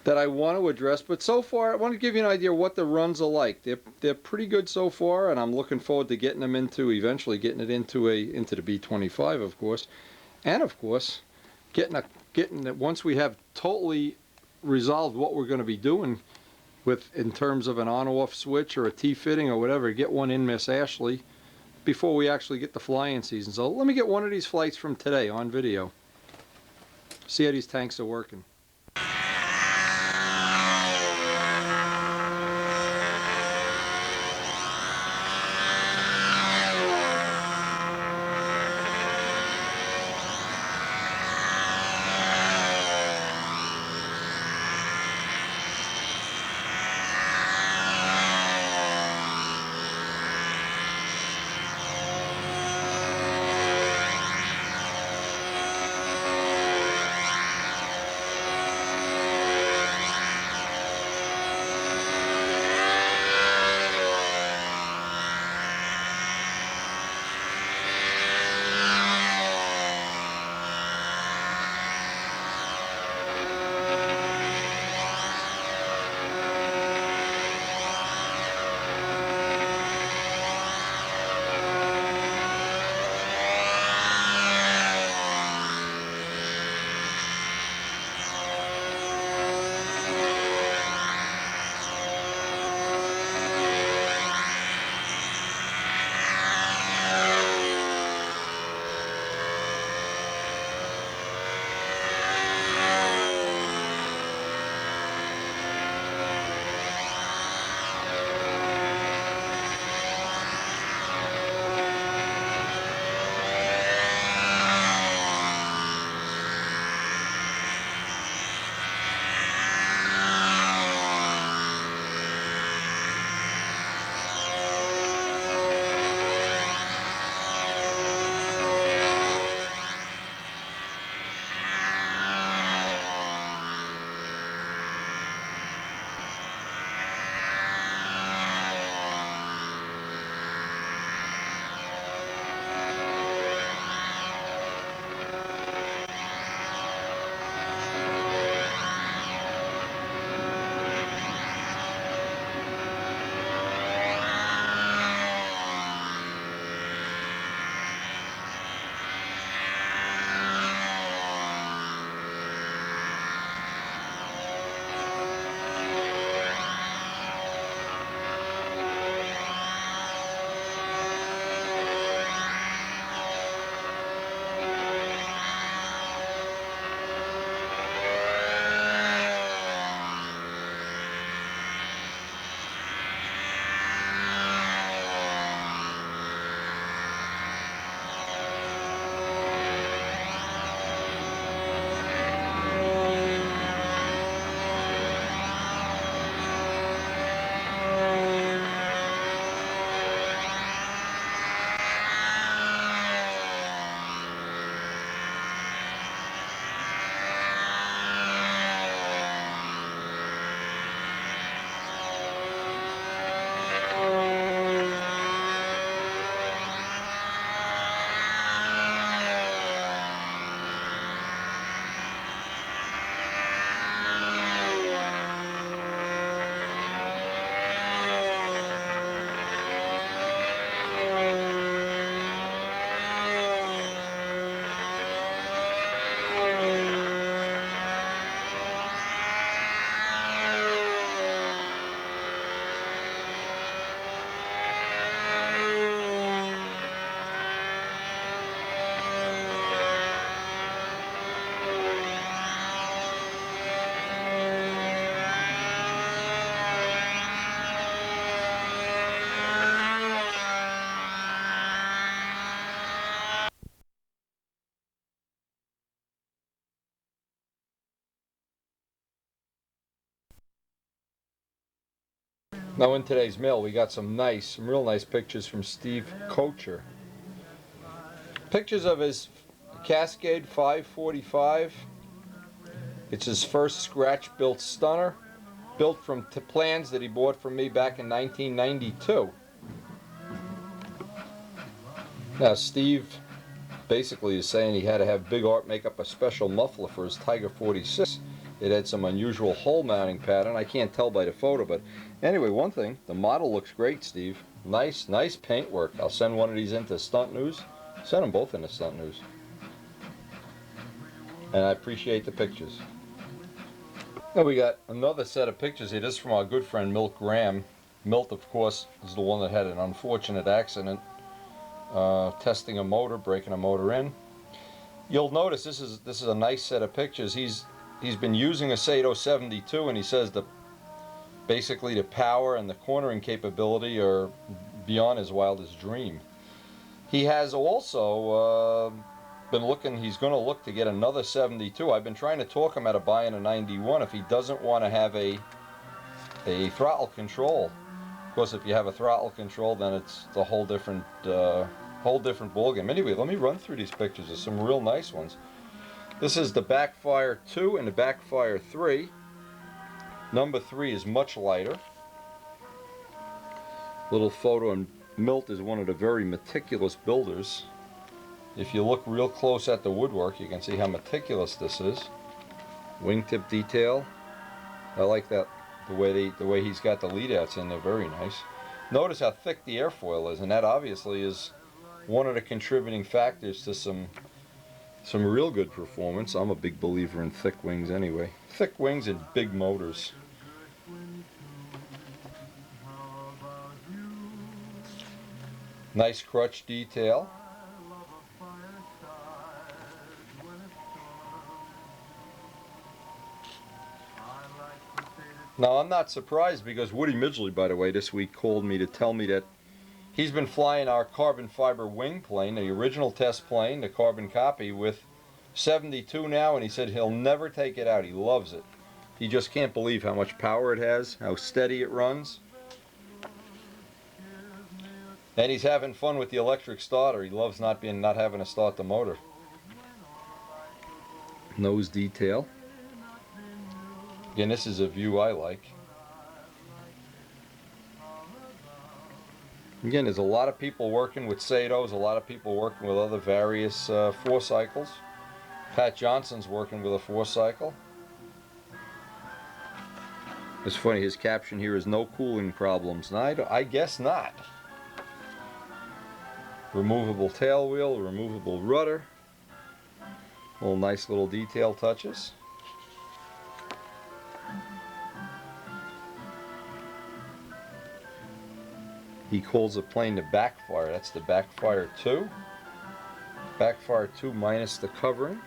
I want to address. But so far, I want to give you an idea of what the runs are like. They're pretty good so far, and I'm looking forward to getting them eventually getting it into the B25, of course, and of course, getting it once we have totally resolved what we're going to be doing in terms of an on-off switch or a T-fitting or whatever. Get one in Miss Ashley before we actually get the flying season. So let me get one of these flights from today on video. See how these tanks are working. Now in today's mail we got some real nice pictures from Steve Kocher. Pictures of his Cascade 545. It's his first scratch-built stunner, built from plans that he bought from me back in 1992. Now Steve basically is saying he had to have Big Art make up a special muffler for his Tiger 46. It had some unusual hole mounting pattern. I can't tell by the photo, but anyway, one thing, the model looks great, Steve. Nice paintwork. I'll send one of these into Stunt News. Send them both into Stunt News. And I appreciate the pictures. Now we got another set of pictures here. This is from our good friend Milt Graham. Milt, of course, is the one that had an unfortunate accident testing a motor, breaking a motor in. You'll notice this is a nice set of pictures. He's been using a Sato 72, and he says basically the power and the cornering capability are beyond his wildest dream. He has also been looking, he's going to look to get another 72. I've been trying to talk him out of buying a 91 if he doesn't want to have a throttle control. Of course, if you have a throttle control, then it's a whole different ballgame. Anyway, let me run through these pictures. There's some real nice ones. This is the Backfire 2 and the Backfire 3. Number 3 is much lighter. Little photo, and Milt is one of the very meticulous builders. If you look real close at the woodwork, you can see how meticulous this is. Wingtip detail. I like that, the way he's got the lead outs in there, very nice. Notice how thick the airfoil is, and that obviously is one of the contributing factors to some real good performance. I'm a big believer in thick wings anyway. Thick wings and big motors. Nice crutch detail. Now I'm not surprised, because Woody Midgley, by the way, this week called me to tell me that he's been flying our carbon fiber wing plane, the original test plane, the carbon copy, with 72 now, and he said he'll never take it out. He loves it. He just can't believe how much power it has, how steady it runs. And he's having fun with the electric starter. He loves not having to start the motor. Nose detail. Again, this is a view I like. Again, there's a lot of people working with Satos, a lot of people working with other various 4-cycles. Pat Johnson's working with a 4-cycle. It's funny, his caption here is no cooling problems. And I guess not. Removable tail wheel, removable rudder. Nice little detail touches. He calls the plane the Backfire. That's the Backfire 2. Backfire 2 minus the covering.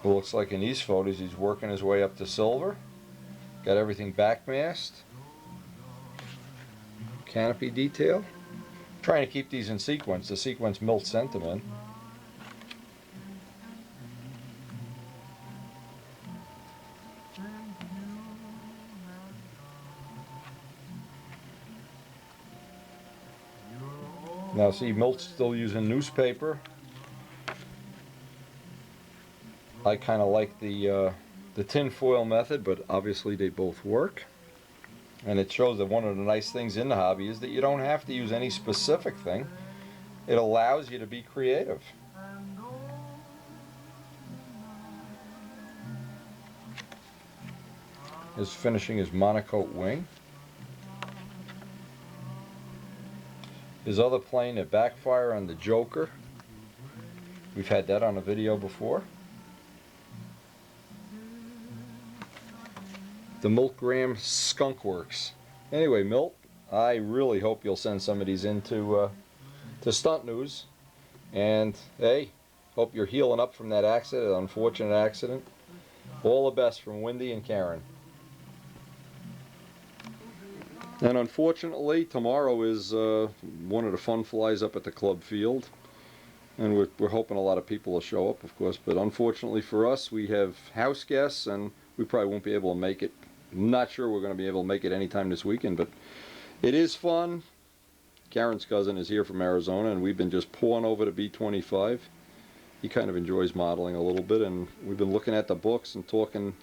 It looks like in these photos he's working his way up to silver. Got everything backmasked. Canopy detail. Trying to keep these in sequence. The sequence Milt sent them in. Now see, Milt's still using newspaper. I kind of like the tin foil method, but obviously they both work. And it shows that one of the nice things in the hobby is that you don't have to use any specific thing. It allows you to be creative. Is finishing his monocoque wing. His other plane, a Backfire on the Joker. We've had that on a video before. The Milt Graham Skunk Works. Anyway, Milt, I really hope you'll send some of these into to Stunt News. And hey, hope you're healing up from that accident, unfortunate accident. All the best from Wendy and Karen. And unfortunately, tomorrow is one of the fun flies up at the club field. And we're hoping a lot of people will show up, of course. But unfortunately for us, we have house guests, and we probably won't be able to make it. I'm not sure we're going to be able to make it anytime this weekend, but it is fun. Karen's cousin is here from Arizona, and we've been just pulling over to B25. He kind of enjoys modeling a little bit, and we've been looking at the books and talking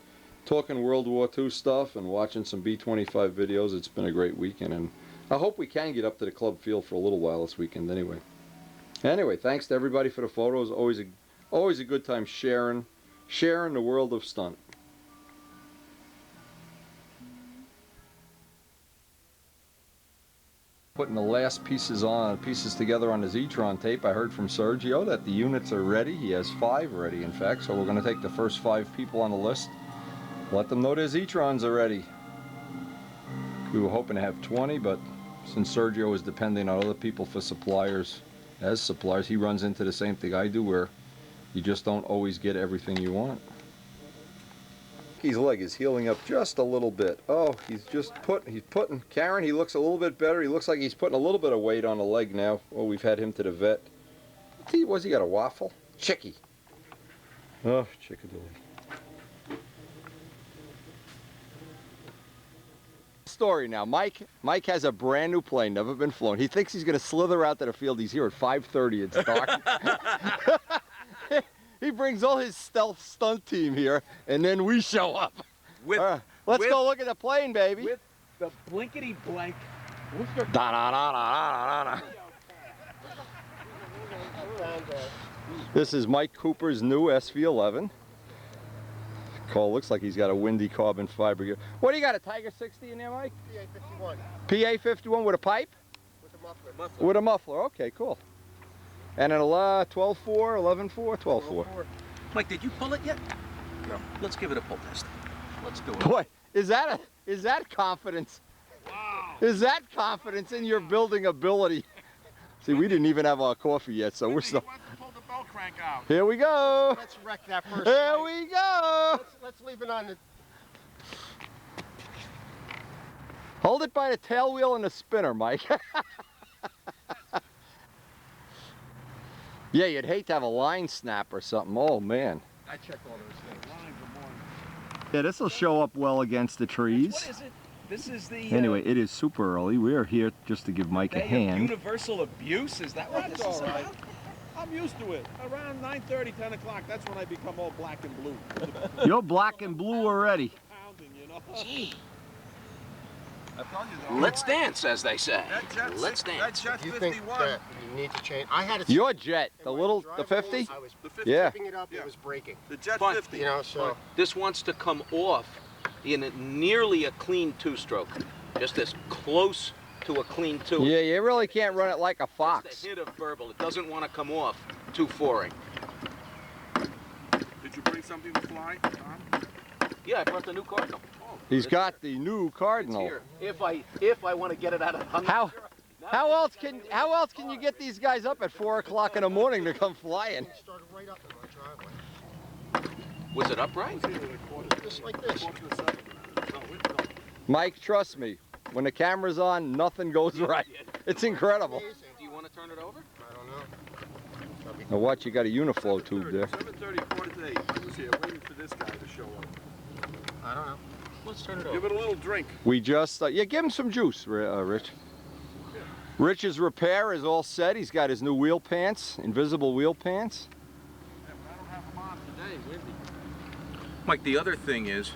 World War II stuff and watching some B25 videos. It's been a great weekend, and I hope we can get up to the club field for a little while this weekend anyway. Anyway, thanks to everybody for the photos. Always a good time sharing the world of stunt. Putting the last pieces together on the zetron tape. I heard from Sergio that the units are ready. He has 5 ready, in fact. So we're going to take the first 5 people on the list, let them know their zetrons are ready. We were hoping to have 20, but since Sergio is depending on other people for suppliers, he runs into the same thing I do, where you just don't always get everything you want. His leg is healing up just a little bit. Oh, he's putting, Karen, he looks a little bit better. He looks like he's putting a little bit of weight on the leg now. Well, we've had him to the vet. What's he got, a waffle? Chicky. Oh, chickadoodle. Story now. Mike has a brand new plane, never been flown. He thinks he's going to slither out to the field. He's here at 5:30. It's dark. He brings all his stealth stunt team here, and then we show up. Let's go look at the plane, baby. With the blinkety blank. Da, da, da, da, da, da. This is Mike Cooper's new SV11. Cole looks like he's got a windy carbon fiber here. What do you got, a Tiger 60 in there, Mike? PA 51. PA 51 with a pipe? With a muffler. With a muffler, okay, cool. And an 12.4, 11.4, 12.4. Mike, did you pull it yet? No. Let's give it a pull test. Let's do it. Boy, is that confidence? Wow. Is that confidence in your building ability? See, we didn't even have our coffee yet, so we're still. Pull the bell crank out. Here we go. Let's wreck that first. Here we go. Let's leave it on the. Hold it by the tail wheel and the spinner, Mike. Yeah, you'd hate to have a line snap or something. Oh, man. I checked all those things. Yeah, this will show up well against the trees. What is it? This is the... Anyway, it is super early. We are here just to give Mike a hand. Universal abuse? Is that what That's this is all right. about? I'm used to it. Around 9:30, 10 o'clock, that's when I become all black and blue. You're black and blue already. Pounding, you know. Gee. I told you though. Let's dance, as they say. That jet, Let's that dance. jet You 51. think that you need to change? I had it. Your jet, the in my little, the driveway, 50? I was The 50. Yeah. picking it up. Yeah. It was breaking. The jet Fine. 50. You know, so This wants to come off in nearly a clean 2-stroke. Just as close to a clean 2. Yeah, you really can't run it like a It's fox. the hit of verbal. It doesn't want to come off 2-4ing. Did you bring something to fly, Tom? Yeah, I brought the new Cardinal. He's got the new Cardinal. Here, if I want to get it out of the How else can you get these guys up at 4 o'clock in the morning to come flying? it started right up in my driveway, Was it upright? just like this. Mike, trust me, when the camera's on, nothing goes right. It's incredible. Amazing. Do you want to turn it over? I don't know. Now watch, you got a Uniflow tube there. 7:30, quarter to 8. I was here waiting for this guy to show up. I don't know. Let's turn it Give over. it a little drink. We just, yeah, give him some juice, Rich. Rich's repair is all set. He's got his new wheel pants, invisible wheel pants. Yeah, but I don't have them on today, windy. Mike, the other thing is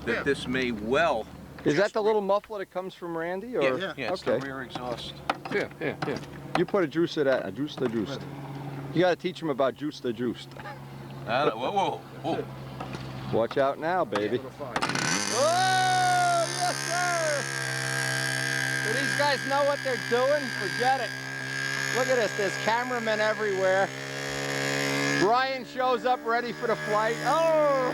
that this may well... Is that the little muffler that comes from Randy? Or? Yeah, it's okay. the rear exhaust. Yeah. You put a juice of that, a juice the juiced. You got to teach him about juice the juiced. Whoa. Watch out now, baby. Oh, yes, sir! Do these guys know what they're doing? Forget it. Look at this, there's cameramen everywhere. Brian shows up ready for the flight. Oh!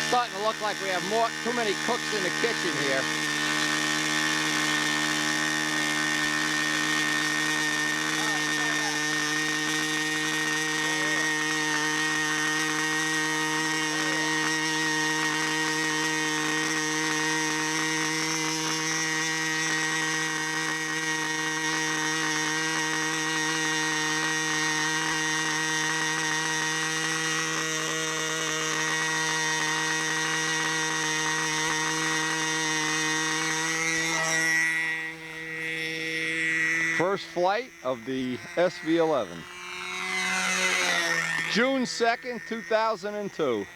Starting to look like we have too many cooks in the kitchen here. First flight of the SV11. June 2nd, 2002.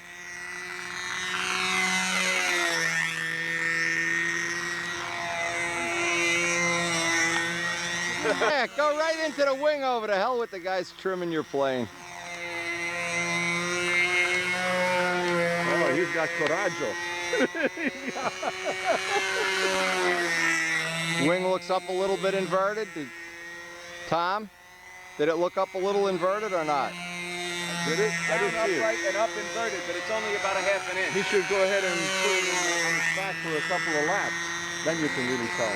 Yeah, go right into the wing over. To hell with the guys trimming your plane. Oh, he's got coraggio. Wing looks up a little bit inverted. Tom, did it look up a little inverted or not? Did it? I didn't see it. Upright and up inverted, but it's only about a half an inch. He should go ahead and put it on his back for a couple of laps. Then you can really tell.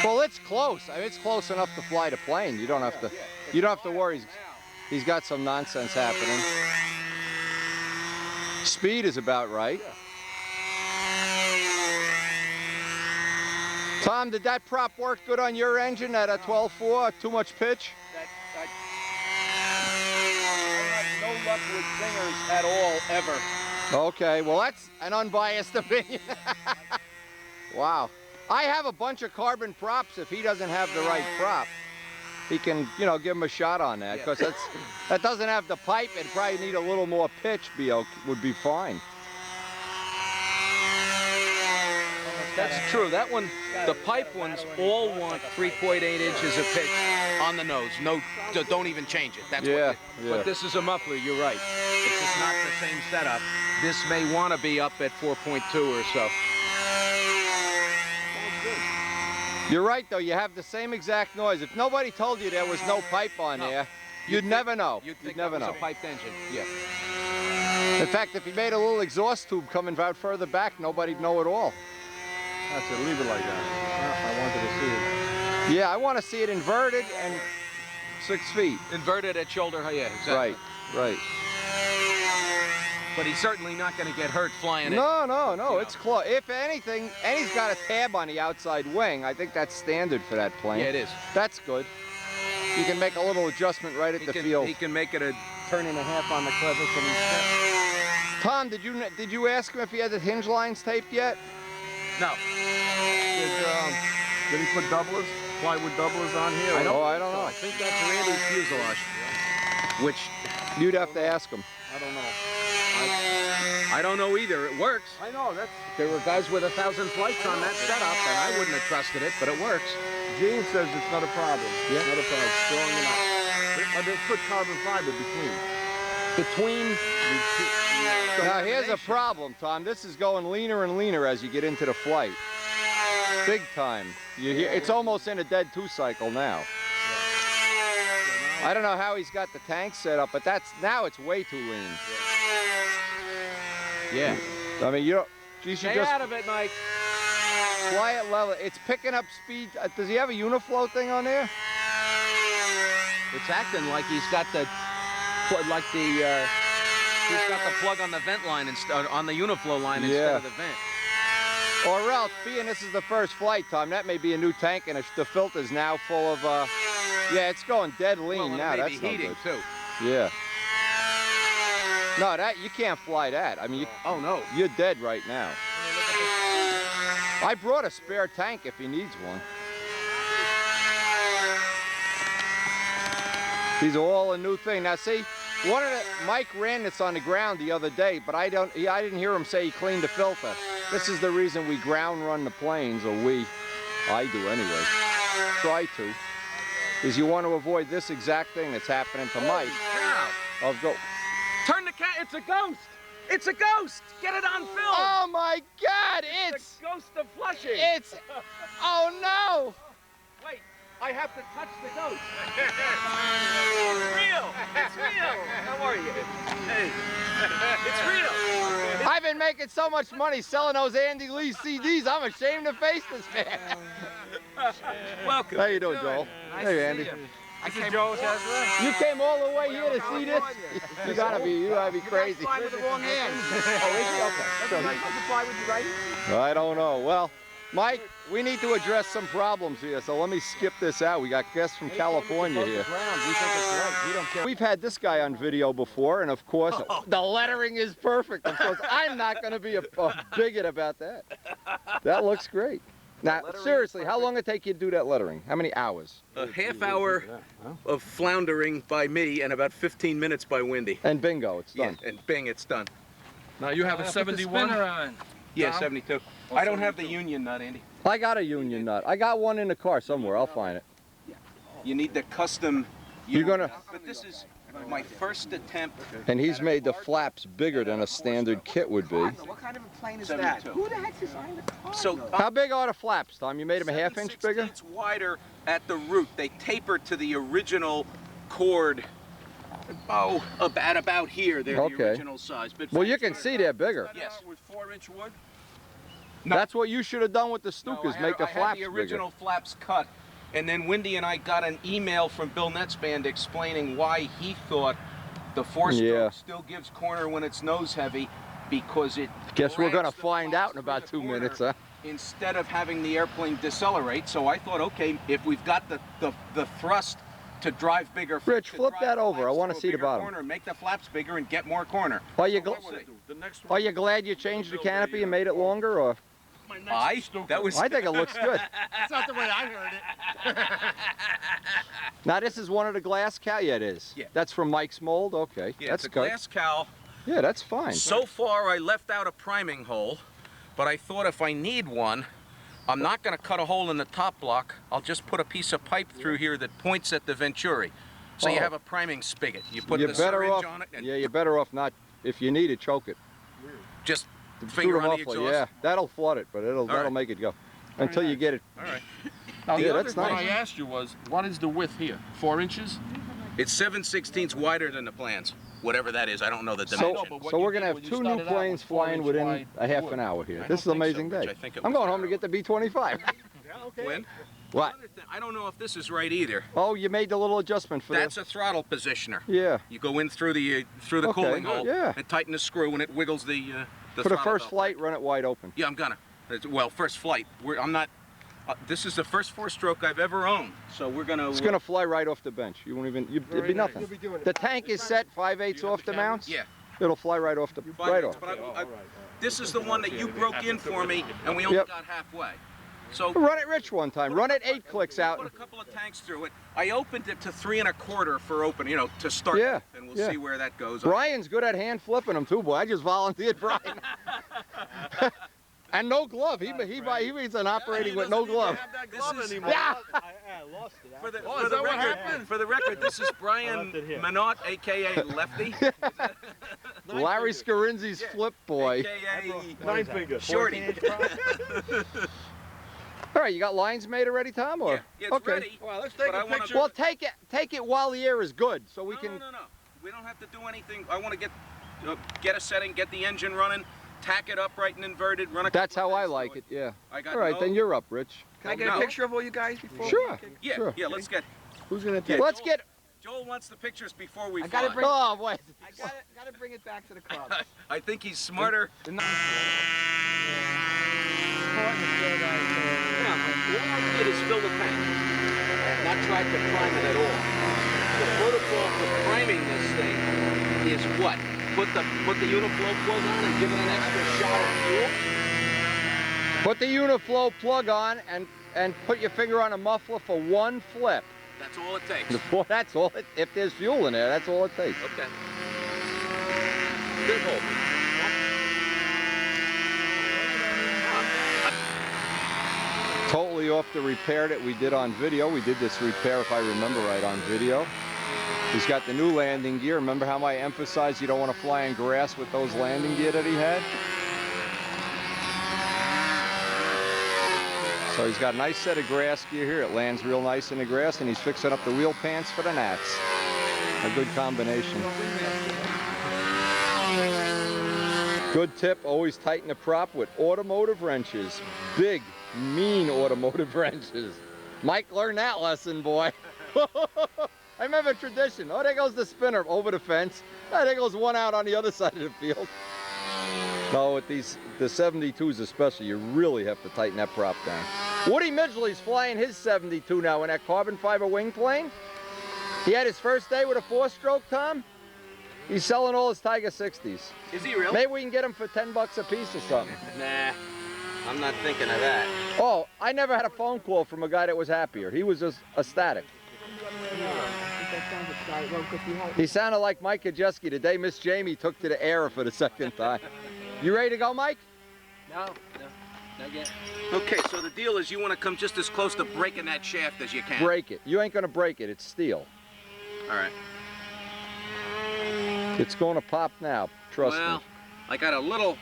Well, it's close. I mean, it's close enough to fly the plane. You don't have to. You don't have to worry. He's got some nonsense happening. Speed is about right. Tom, did that prop work good on your engine at a 12.4? Too much pitch? I have no luck with zingers at all, ever. Okay, well that's an unbiased opinion. Wow. I have a bunch of carbon props. If he doesn't have the right prop, he can, you know, give him a shot on that, because that doesn't have the pipe. It'd probably need a little more pitch. Would be fine. That's true. That one, the pipe ones all want 3.8 inches of pitch on the nose. No, don't even change it. That's Yeah, what yeah. But this is a muffler, you're right. It's just not the same setup. This may want to be up at 4.2 or so. You're right, though. You have the same exact noise. If nobody told you there was no pipe on there, you'd never know. You'd think never that was know. a piped engine. Yeah. In fact, if you made a little exhaust tube coming out further back, nobody'd know at all. That's it. Leave it like that. I wanted to see it. Yeah, I want to see it inverted and 6 feet. Inverted at shoulder height. Yeah, exactly. Right, right. But he's certainly not going to get hurt flying it. No, it's close. If anything, and he's got a tab on the outside wing. I think that's standard for that plane. Yeah, it is. That's good. You can make a little adjustment right at the field. He can make it a turn and a half on the clevis. Tom, did you ask him if he had the hinge lines taped yet? No. Did he put doublers? Plywood doublers on here? I don't know. I think that's Randy's fuselage. Which You'd have to ask him. I don't know. I don't know either. It works. I know, that's... There were guys with 1,000 flights on that setup, and I wouldn't have trusted it, but it works. Gene says it's not a problem. Yeah. Not a problem. Strong enough. They put carbon fiber between. Now here's a problem, Tom. This is going leaner and leaner as you get into the flight. Big time. It's almost in a dead 2 cycle now. I don't know how he's got the tank set up, but now it's way too lean. Yeah. I mean, you should Stay just out of it, Mike. fly it level. It's picking up speed. Does he have a Uniflow thing on there? It's acting like he's got the plug on the vent line instead on the Uniflow line instead of the vent. Or else, being this is the first flight, Tom, that may be a new tank, and the filter's now full of. Yeah, it's going dead lean Well, now. it may That's be no heating good. too. Yeah. No, you can't fly that. I mean, Oh no. you're dead right now. I brought a spare tank if he needs one. These are all a new thing. Now see, Mike ran this on the ground the other day, but I didn't hear him say he cleaned the filter. This is the reason we ground run the planes, or I do anyway. Try to. Is you want to avoid this exact thing that's happening to Mike. Cow. Turn the cat. It's a ghost. It's a ghost. Get it on film. Oh my God! It's the ghost of Flushing. Oh no! Wait, I have to touch the ghost. It's real. It's real. How are you? Hey. It's real. I've been making so much money selling those Andy Lee CDs. I'm ashamed to face this man. Welcome. How you doing, Joel? Nice Hey, to Andy. see you. I came Joel. You came all the way here to see this? You gotta be crazy. Fly with the wrong hand. Oh, is he? Okay. Am I supposed to fly with you right? I don't know. Well, Mike, we need to address some problems here, so let me skip this out. We got guests from California here. We think it's right. We don't care. We've had this guy on video before, and of course, the lettering is perfect. Of course, I'm not going to be a bigot about that. That looks great. Now, seriously, how long it take you to do that lettering? How many hours? A half hour of floundering by me and about 15 minutes by Wendy. And bingo, it's Yeah, done. and bing, it's done. Now you have a 71? Yeah, Tom? 72. I don't have the union nut, Andy. I got a union nut. I got one in the car somewhere. I'll find it. You need the custom You're union gonna- nut. But this is my first attempt. And he's made the flaps bigger than a standard kit would be. What kind of a plane is that? 72. Who the heck's designed the Cardinal? So How big are the flaps, Tom? You made them a half inch bigger? 7/16 wider at the root. They taper to the original cord. Oh, at about here. They're Okay. the original size. But Well, you can see they're bigger. Yes. With 4-inch wood? No. That's what you should have done with the No, Stukas, I make the had flaps the bigger. original flaps cut, and then Wendy and I got an email from Bill Netzband explaining why he thought the four-stroke Yeah. still gives corner when it's nose heavy, because it Guess we're gonna drags the find flaps out in through about the 2 corner minutes, huh? instead of having the airplane decelerate. So I thought, okay, if we've got the thrust to drive bigger. Rich, to flip drive that the over. I flaps wanna through a see the bigger bottom. Corner, make the flaps bigger and get more corner. Are you, What would I do? The next are one. you glad you changed the canopy and made it longer, or? My next That was. I think it looks good. That's not the way I heard it. Now this is one of the glass cow. Yeah, it is. Yeah. That's from Mike's mold. Okay, Yeah, that's it's a good. glass cowl. Yeah, that's fine. So far, I left out a priming hole, but I thought if I need one, I'm not going to cut a hole in the top block. I'll just put a piece of pipe through here that points at the Venturi. So you Oh. have a priming spigot. You put You're the better syringe off. on it and Yeah, you're better off not. If you need it, choke it. just Shoot finger 'em on off the like- exhaust. Yeah, that'll flood it, but that'll right. make it go until you get it. All right. Now Yeah, the other that's thing nice. I asked you was, what is the width here? 4 inches? It's 7/16 wider than the plans. Whatever that is, I don't know the So, dimension. but what so you we're did gonna have when you 2 new started out planes was 4 flying inch within wide a half wood. an hour here. I This is an don't think so, amazing Rich. day. I think it I'm was going home to narrow. get the B-25. Glenn, What? another thing, I don't know if this is right either. Oh, you made the little adjustment for That's this. a throttle positioner. Yeah. You go in through the Okay, cooling hole yeah. and tighten the screw, and it wiggles the For the throttle first belt. flight, run it wide open. Yeah, I'm gonna. Well, first flight. I'm not. This is the first four-stroke I've ever owned, so we're gonna. It's gonna fly right off the bench. You won't even. It'd be nothing. The tank is set 5/8 off the mounts. Yeah. It'll fly right off the right off. But this is the one that you broke in for me, and we only Yep. got halfway. So Run it rich one time. Run it 8 clicks out. put a couple of tanks through it. I opened it to 3 1/4 for open, to start Yeah, with, and we'll yeah. see where that goes. Brian's good at hand flipping them too, boy. I just volunteered Brian. And no glove. He means an operating with no glove. Have that This glove is- anymore. Yeah. I lost it. For the, Oh, for is the that what record, happened? for the record, this is Brian left it here. Minot, aka Lefty, Larry Scarinzi's flip boy. aka Nine finger. Shorty. All right, you got lines made already, Tom? Or? Yeah, it's okay. ready. Well, let's take But I a wanna- picture. Well, take it while the air is good, so we can. No. We don't have to do anything. I want to get a setting, get the engine running, tack it upright and inverted, run a That's couple how of I tanks like through it. Yeah. I got All right, no- then you're up, Rich. Can I get a No. picture of all you guys before? Sure. Yeah, Sure. yeah. Let's get. Who's gonna Yeah, take? Let's Joel- get. Joel wants the pictures before we I fly. gotta bring- Oh wait. I gotta bring it back to the club. I think he's smarter. The nice All I did is fill the tank, not try to prime it at all. The protocol for priming this thing is what? Put the uniflow plug on and give it an extra shot of fuel. Put the Uniflow plug on and put your finger on a muffler for 1 flip. That's all it takes. That's all. If there's fuel in there, that's all it takes. Okay. Good hold. Totally off the repair that we did on video. We did this repair, if I remember right, on video. He's got the new landing gear. Remember how I emphasized you don't want to fly in grass with those landing gear that he had? So he's got a nice set of grass gear here. It lands real nice in the grass, and he's fixing up the wheel pants for the gnats. A good combination. Good tip, always tighten the prop with automotive wrenches. Big, mean automotive wrenches. Mike learned that lesson, boy. I remember tradition. Oh, there goes the spinner over the fence. Oh, there goes one out on the other side of the field. No, with the 72s especially, you really have to tighten that prop down. Woody Midgley's flying his 72 now in that carbon fiber wing plane. He had his first day with a 4-stroke, Tom. He's selling all his Tiger 60s. Is he really? Maybe we can get them for $10 a piece or something. Nah, I'm not thinking of that. Oh, I never had a phone call from a guy that was happier. He was just ecstatic. He sounded like Mike Kajeski the day Miss Jamie took to the air for the second time. You ready to go, Mike? No, not yet. Okay, so the deal is you want to come just as close to breaking that shaft as you can. Break it. You ain't gonna break it. It's steel. All right. It's gonna pop now. Trust me. Well, I got a little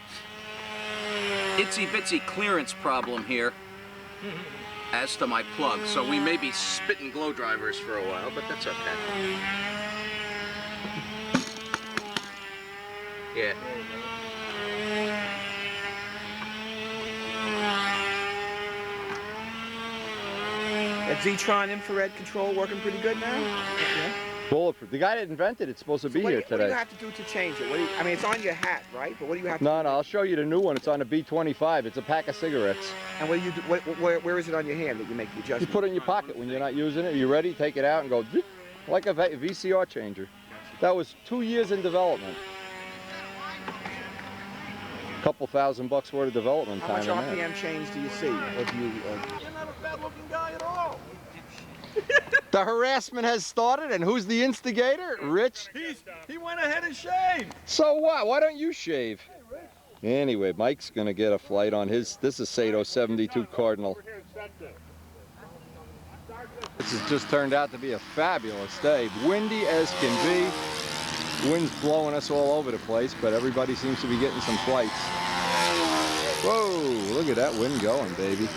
itsy bitsy clearance problem here as to my plug, so we may be spitting glow drivers for a while, but that's okay. Yeah. That zetron infrared control working pretty good now? Yeah. Bulletproof. The guy that invented it's supposed to be here What do today. you have to do to change it? I mean, it's on your hat, right? But what do you have to No, I'll show you the new one. It's on a B25. It's a pack of cigarettes. And what do you do? Where is it on your hand that you make the You adjustment? put it in your pocket when you're not using it. Are you ready? Take it out and go zoop, like a VCR changer. That was 2 years in development. Couple $1,000 worth of development How time. much in that. RPM change do you see? Or do you? You're not a bad-looking guy at all. The harassment has started, and who's the instigator? Rich. He went ahead and shaved. So what? Why don't you shave? Anyway, Mike's gonna get a flight on his. This is Sato 72 Cardinal. This has just turned out to be a fabulous day. Windy as can be. Wind's blowing us all over the place, but everybody seems to be getting some flights. Whoa, look at that wind going, baby.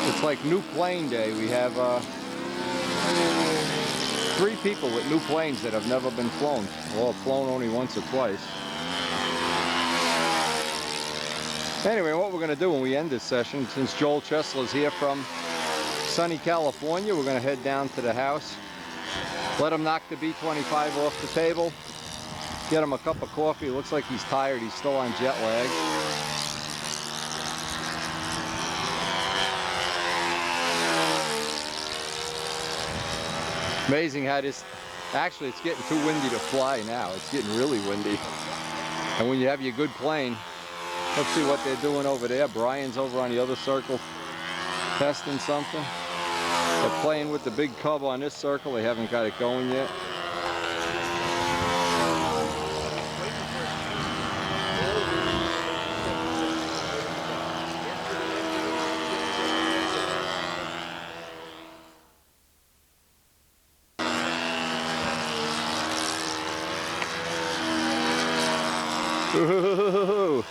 It's like new plane day. We have 3 people with new planes that have never been flown. Well, flown only once or twice. Anyway, what we're going to do when we end this session, since Joel Chesla's here from sunny California, we're going to head down to the house, let him knock the B25 off the table, get him a cup of coffee. It looks like he's tired. He's still on jet lag. Amazing how this, actually it's getting too windy to fly now. It's getting really windy. And when you have your good plane, let's see what they're doing over there. Brian's over on the other circle testing something. They're playing with the big cub on this circle. They haven't got it going yet. Ooh.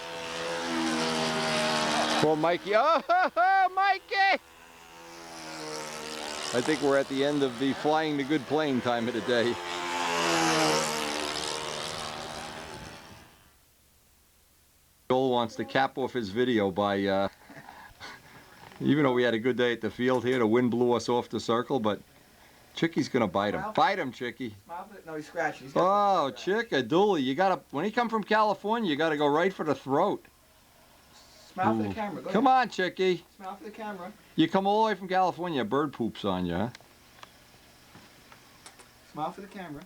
Well, Mikey, oh, Mikey! I think we're at the end of the flying the good plane time of the day. Joel wants to cap off his video by, even though we had a good day at the field here, the wind blew us off the circle, but Chicky's gonna bite him. Bite him, Chicky. No, he's scratching. Oh, Chickadooly, you gotta, when he come from California, you gotta go right for the throat. Smile for the camera. Go Come on, Chicky. Smile for the camera. You come all the way from California, bird poops on you, huh? Smile for the camera.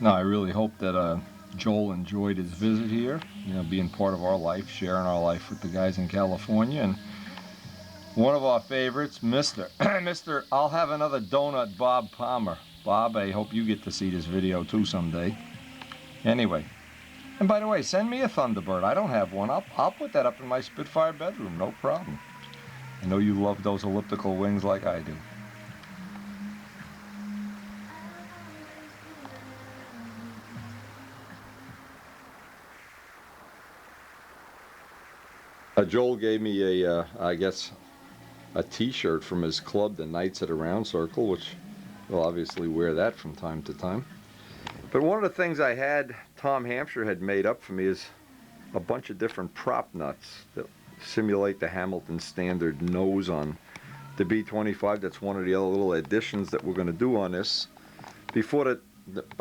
No, I really hope that Joel enjoyed his visit here, you know, being part of our life, sharing our life with the guys in California. And one of our favorites, Mr. I'll have another donut, Bob Palmer. Bob, I hope you get to see this video too someday. Anyway, and by the way, send me a Thunderbird. I don't have one. I'll put that up in my Spitfire bedroom, no problem. I know you love those elliptical wings like I do. Joel gave me a, I guess, a t-shirt from his club, the Knights at a Round Circle, which we'll obviously wear that from time to time. But one of the things I had, Tom Hampshire had made up for me, is a bunch of different prop nuts that simulate the Hamilton standard nose on the B25. That's one of the other little additions that we're going to do on this. Before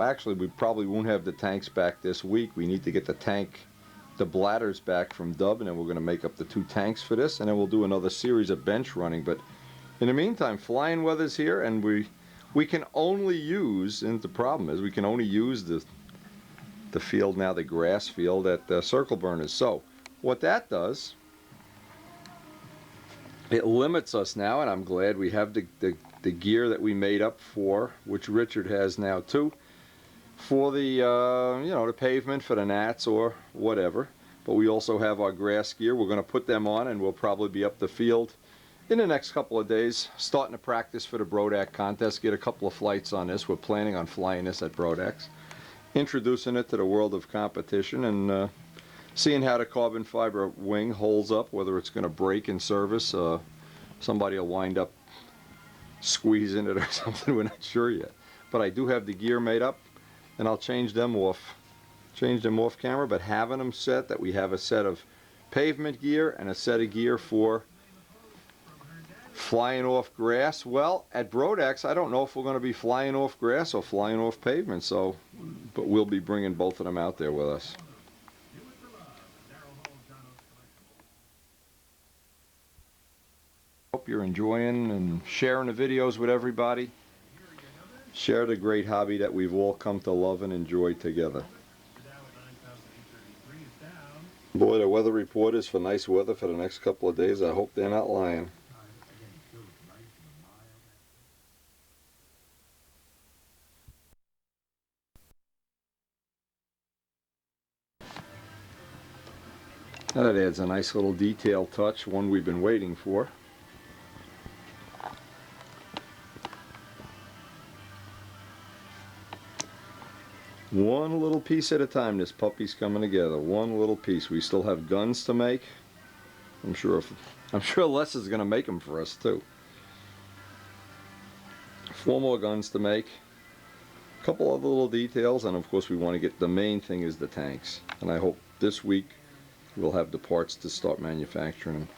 actually we probably won't have the tanks back this week. We need to get the bladders back from Dub, and then we're going to make up the 2 tanks for this, and then we'll do another series of bench running. But in the meantime, flying weather's here, and we're we can only use, and the problem is we can only use the field now, the grass field at circle burners. So what that does, it limits us now, and I'm glad we have the gear that we made up for, which Richard has now too, for the you know, the pavement, for the gnats or whatever. But we also have our grass gear. We're going to put them on, and we'll probably be up the field in the next couple of days, starting to practice for the Broak contest, get a couple of flights on this. We're planning on flying this at Broak, introducing it to the world of competition, and seeing how the carbon fiber wing holds up, whether it's going to break in service. Somebody will wind up squeezing it or something, we're not sure yet. But I do have the gear made up, and I'll change them off camera, but having them set, that we have a set of pavement gear and a set of gear for flying off grass. Well, at Broak, I don't know if we're going to be flying off grass or flying off pavement, so, but we'll be bringing both of them out there with us. Hope you're enjoying and sharing the videos with everybody. Share the great hobby that we've all come to love and enjoy together. Boy, the weather report is for nice weather for the next couple of days. I hope they're not lying. That adds a nice little detail touch, one we've been waiting for. One little piece at a time, this puppy's coming together. One little piece. We still have guns to make. I'm sure Les is going to make them for us too. 4 more guns to make. A couple other little details, and of course we want to get, the main thing is the tanks. And I hope this week we'll have the parts to start manufacturing them.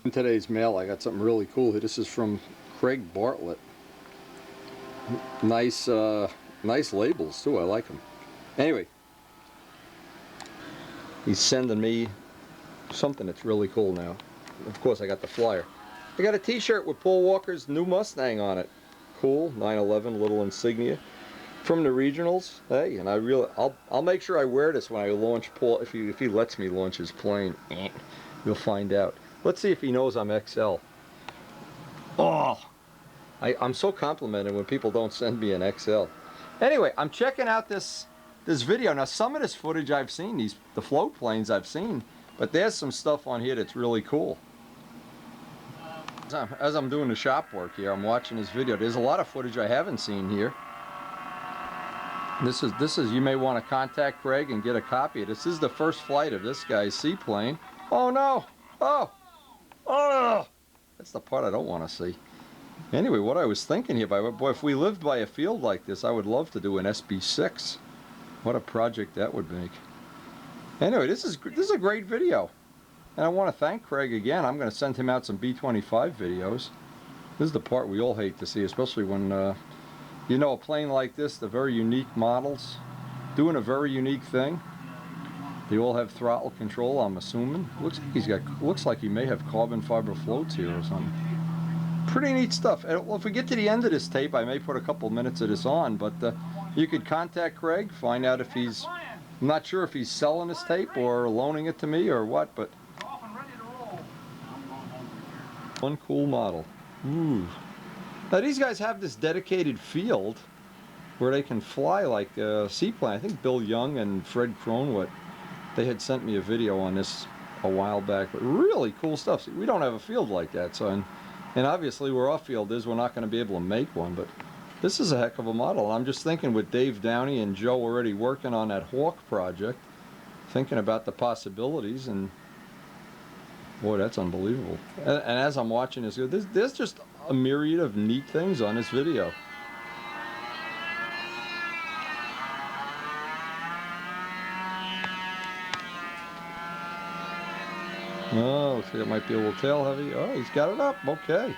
In today's mail I got something really cool here. This is from Craig Bartlett. Nice nice labels too, I like them. Anyway, he's sending me something that's really cool now. Of course I got the flyer. I got a t-shirt with Paul Walker's new Mustang on it. Cool, 911 little insignia from the regionals. Hey, and I'll make sure I wear this when I launch Paul, if he lets me launch his plane. You'll find out. Let's see if he knows I'm XL. Oh, I'm so complimented when people don't send me an XL. Anyway, I'm checking out this video. Now, some of this footage I've seen, the float planes I've seen, but there's some stuff on here that's really cool. As I'm doing the shop work here, I'm watching this video. There's a lot of footage I haven't seen here. This is you may want to contact Craig and get a copy. This is the first flight of this guy's seaplane. Oh no! Oh! That's the part I don't want to see. Anyway, what I was thinking here, boy, if we lived by a field like this, I would love to do an SB6. What a project that would make. Anyway, this is a great video. And I want to thank Craig again. I'm going to send him out some B-25 videos. This is the part we all hate to see, especially when, you know, a plane like this, the very unique models, doing a very unique thing. They all have throttle control, I'm assuming. Looks like he may have carbon fiber floats here or something. Pretty neat stuff. And, well, if we get to the end of this tape, I may put a couple minutes of this on, but you could contact Craig, find out if he's, I'm not sure if he's selling this tape or loaning it to me or what, but one cool model. Ooh. Now these guys have this dedicated field where they can fly like a seaplane. I think Bill Young and Fred Cronwood, they had sent me a video on this a while back, but really cool stuff. See, we don't have a field like that, so and obviously where our field is, we're not going to be able to make one, but this is a heck of a model. I'm just thinking with Dave Downey and Joe already working on that Hawk project, thinking about the possibilities, and boy, that's unbelievable. And as I'm watching this, there's just a myriad of neat things on this video. Oh, looks like it might be a little tail heavy. Oh, he's got it up. Okay.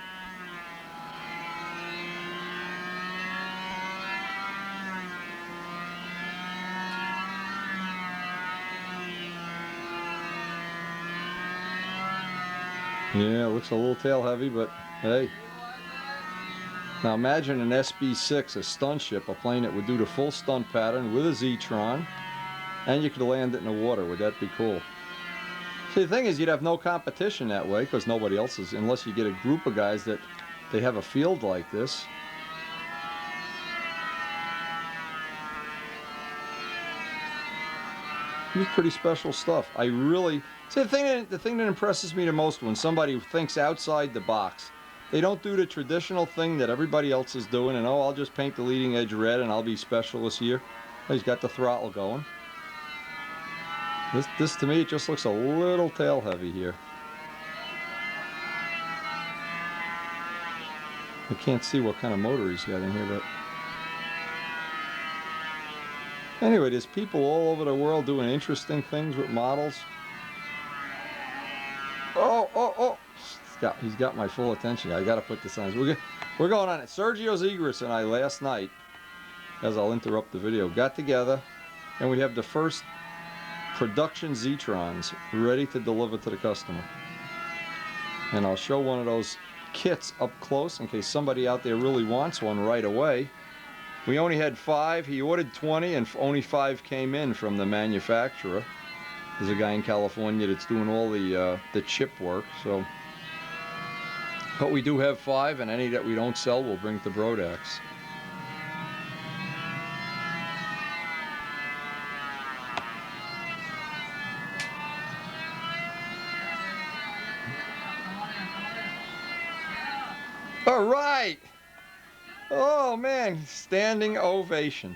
Yeah, it looks a little tail heavy, but hey. Now imagine an SB6, a stunt ship, a plane that would do the full stunt pattern with a zetron, and you could land it in the water. Would that be cool? See, the thing is, you'd have no competition that way, because nobody else is, unless you get a group of guys that they have a field like this. It's pretty special stuff. I really see the thing that impresses me the most when somebody thinks outside the box. They don't do the traditional thing that everybody else is doing, and oh, I'll just paint the leading edge red and I'll be special this year. He's got the throttle going. This to me, it just looks a little tail heavy here. I can't see what kind of motor he's got in here, but anyway, there's people all over the world doing interesting things with models. Oh! He's got my full attention. I got to put this on. We're going on it. Sergio Zegras and I last night, as I'll interrupt the video, got together, and we have the first production Zetrons ready to deliver to the customer. And I'll show one of those kits up close in case somebody out there really wants one right away. We only had 5. He ordered 20, and only 5 came in from the manufacturer. There's a guy in California that's doing all the chip work. So, but we do have 5, and any that we don't sell, we'll bring to Brodax. All right. Oh man, standing ovation.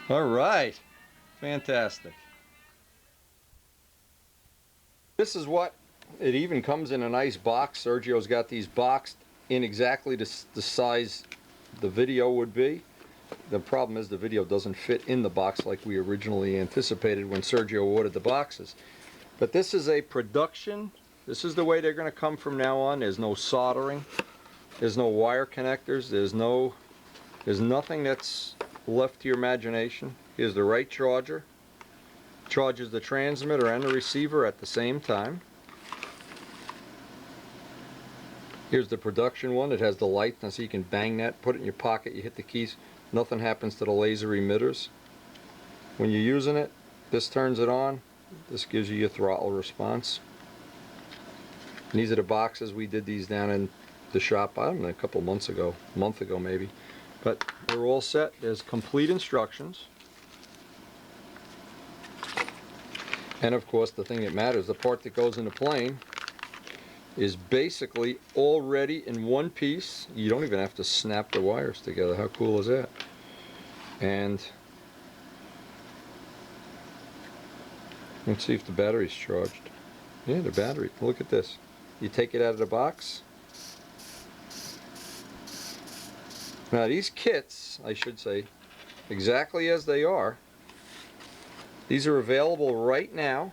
All right, fantastic. This is what it even comes in a nice box. Sergio's got these boxed in exactly the size the video would be. The problem is the video doesn't fit in the box like we originally anticipated when Sergio ordered the boxes. But this is a production. This is the way they're going to come from now on. There's no soldering. There's no wire connectors. There's nothing that's left to your imagination. Here's the right charger. Charges the transmitter and the receiver at the same time. Here's the production one. It has the light, so you can bang that, put it in your pocket, you hit the keys. Nothing happens to the laser emitters. When you're using it, this turns it on. This gives you your throttle response. And these are the boxes. We did these down in the shop, I don't know, a couple months ago, a month ago maybe. But we're all set. There's complete instructions. And of course, the thing that matters, the part that goes in the plane, is basically already in one piece. You don't even have to snap the wires together. How cool is that? And let's see if the battery's charged. Yeah, the battery. Look at this. You take it out of the box. Now these kits, I should say, exactly as they are, these are available right now,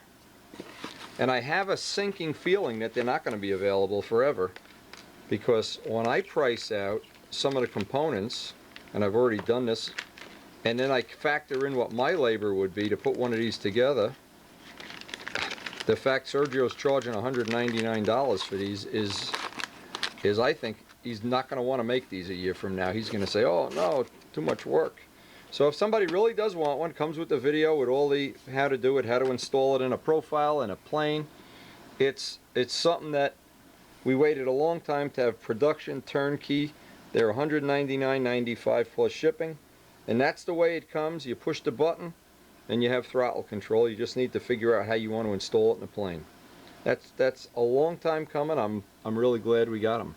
and I have a sinking feeling that they're not going to be available forever, because when I price out some of the components, and I've already done this, and then I factor in what my labor would be to put one of these together, the fact Sergio's charging $199 for these is I think he's not going to want to make these a year from now. He's going to say, oh no, too much work. So if somebody really does want one, comes with the video with all the how to do it, how to install it in a profile, in a plane. It's something that we waited a long time to have production turnkey. They're $199.95 plus shipping, and that's the way it comes. You push the button and you have throttle control. You just need to figure out how you want to install it in the plane. That's a long time coming. I'm really glad we got them.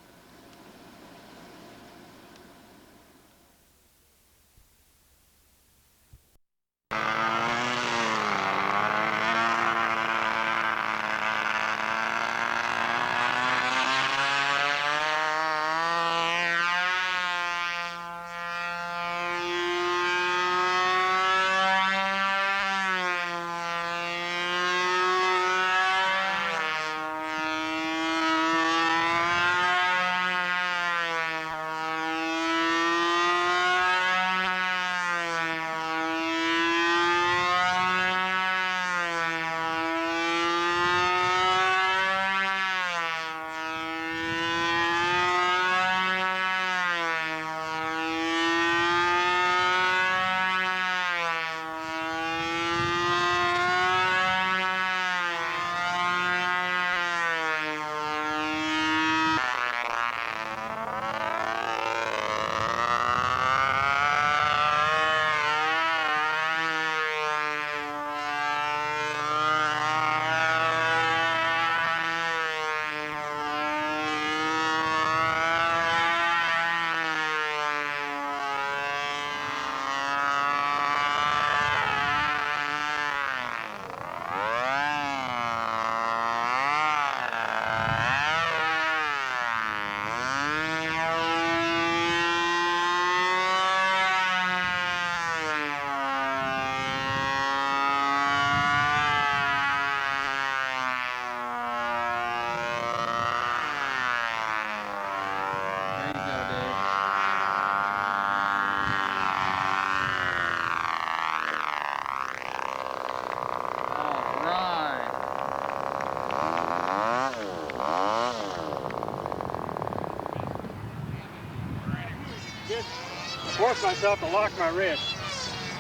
force myself to lock my wrist.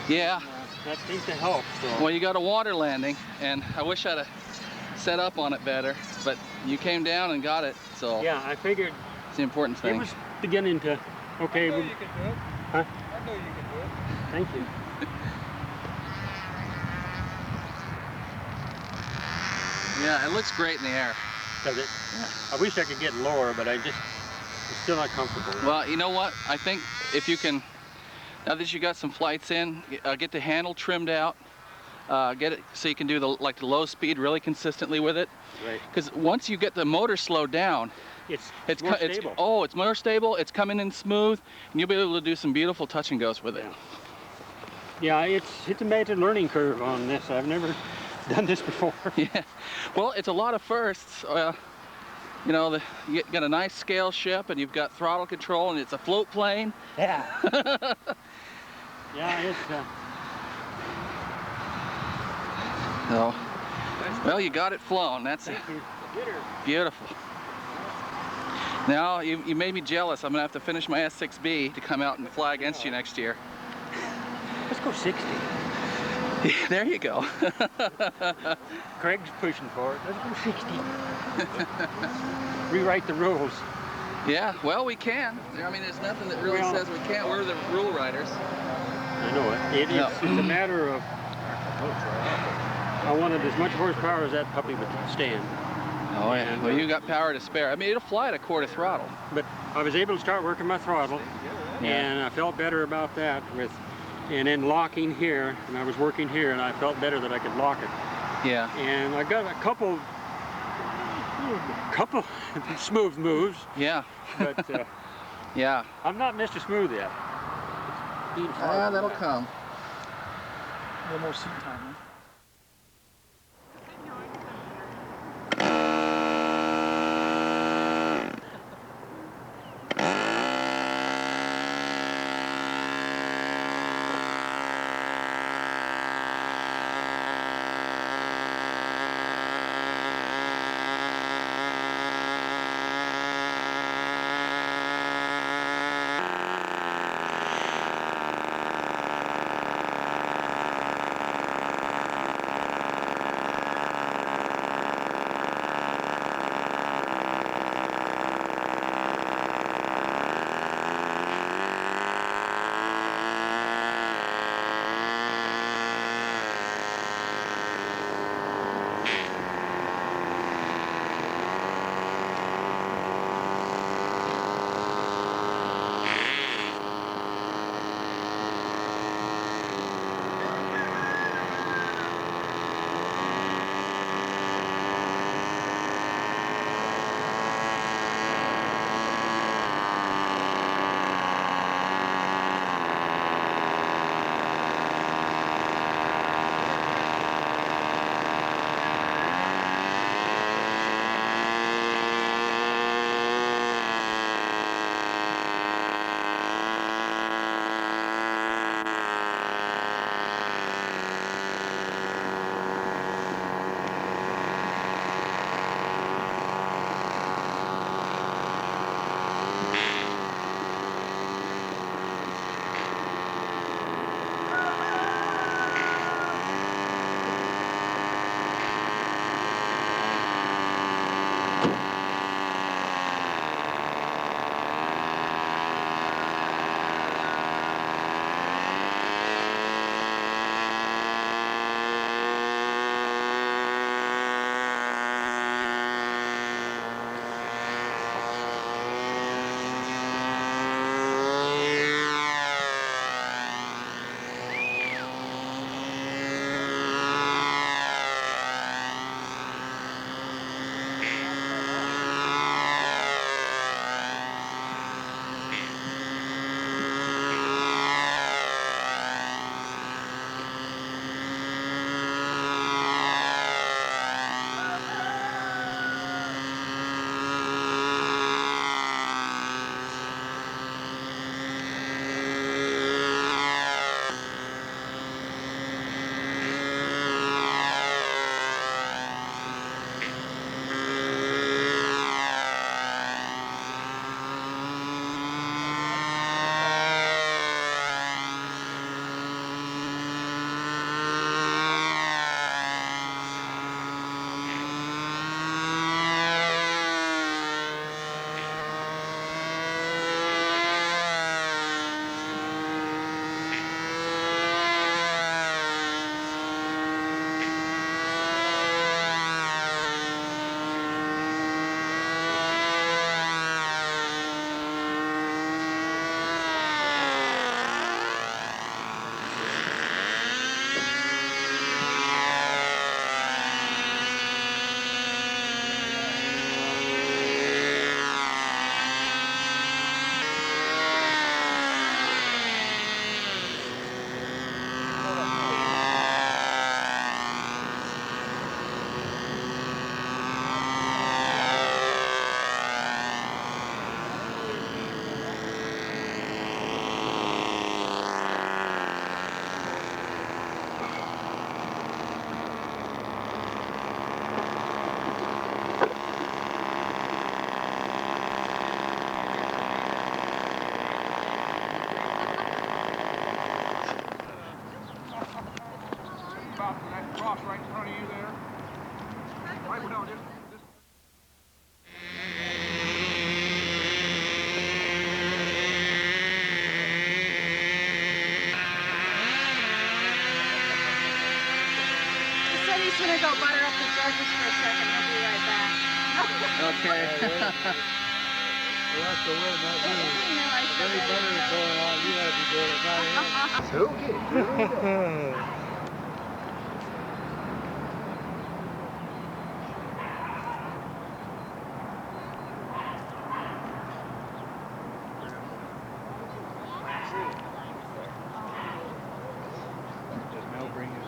Yeah. That seems to help. So. Well, you got a water landing, and I wish I'd have set up on it better, but you came down and got it, so. Yeah, I figured. It's the important thing. It was beginning to, okay. I know you can do it. Huh? I know you can do it. Thank you. Yeah, it looks great in the air. Does it? Yeah. I wish I could get lower, but it's still not comfortable. Well, you know what? I think if you can, now that you got some flights in, get the handle trimmed out, get it so you can do the low speed really consistently with it. Right. Because once you get the motor slowed down, it's more stable. It's more stable. It's coming in smooth, and you'll be able to do some beautiful touch and goes with it. Yeah, it's a major learning curve on this. I've never done this before. Yeah. Well, it's a lot of firsts. You know, you got a nice scale ship, and you've got throttle control, and it's a float plane. Yeah. Yeah, it's. So, well, you got it flown. That's it. Beautiful. Now, you made me jealous. I'm going to have to finish my S6B to come out and fly against you next year. Let's go 60. There you go. Craig's pushing for it. Let's go 60. Rewrite the rules. Yeah, well, we can. I mean, there's nothing that really says we can't. We're the rule writers. I know it. It's a matter of... I wanted as much horsepower as that puppy would stand. Oh, yeah. Well, you got power to spare. I mean, it'll fly at a quarter throttle. But I was able to start working my throttle, and I felt better about that and then locking here, and I was working here, and I felt better that I could lock it. Yeah. And I got a couple smooth moves. Yeah. But yeah. I'm not Mr. Smooth yet. That'll come. A little more seat time, huh? top of that cross right in front of you there. Right, well, just He said he's gonna go butter up the judges for a second. He'll be right back. Okay. Well, that's the word, not He me. knew I If said any that. butter is going on, you gotta be doing it, not him. Okay. Does Mel bring his...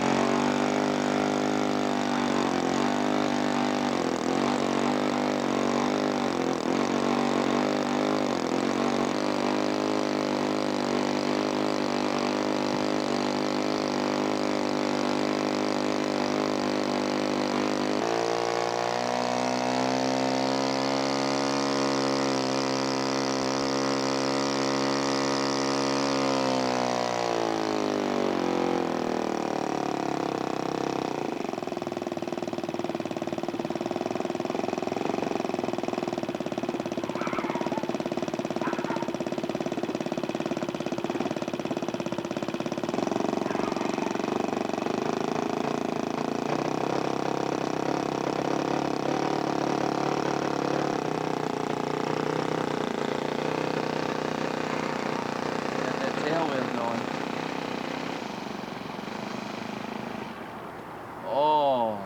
Oh.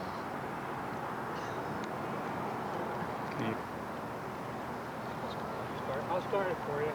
I'll start it for you.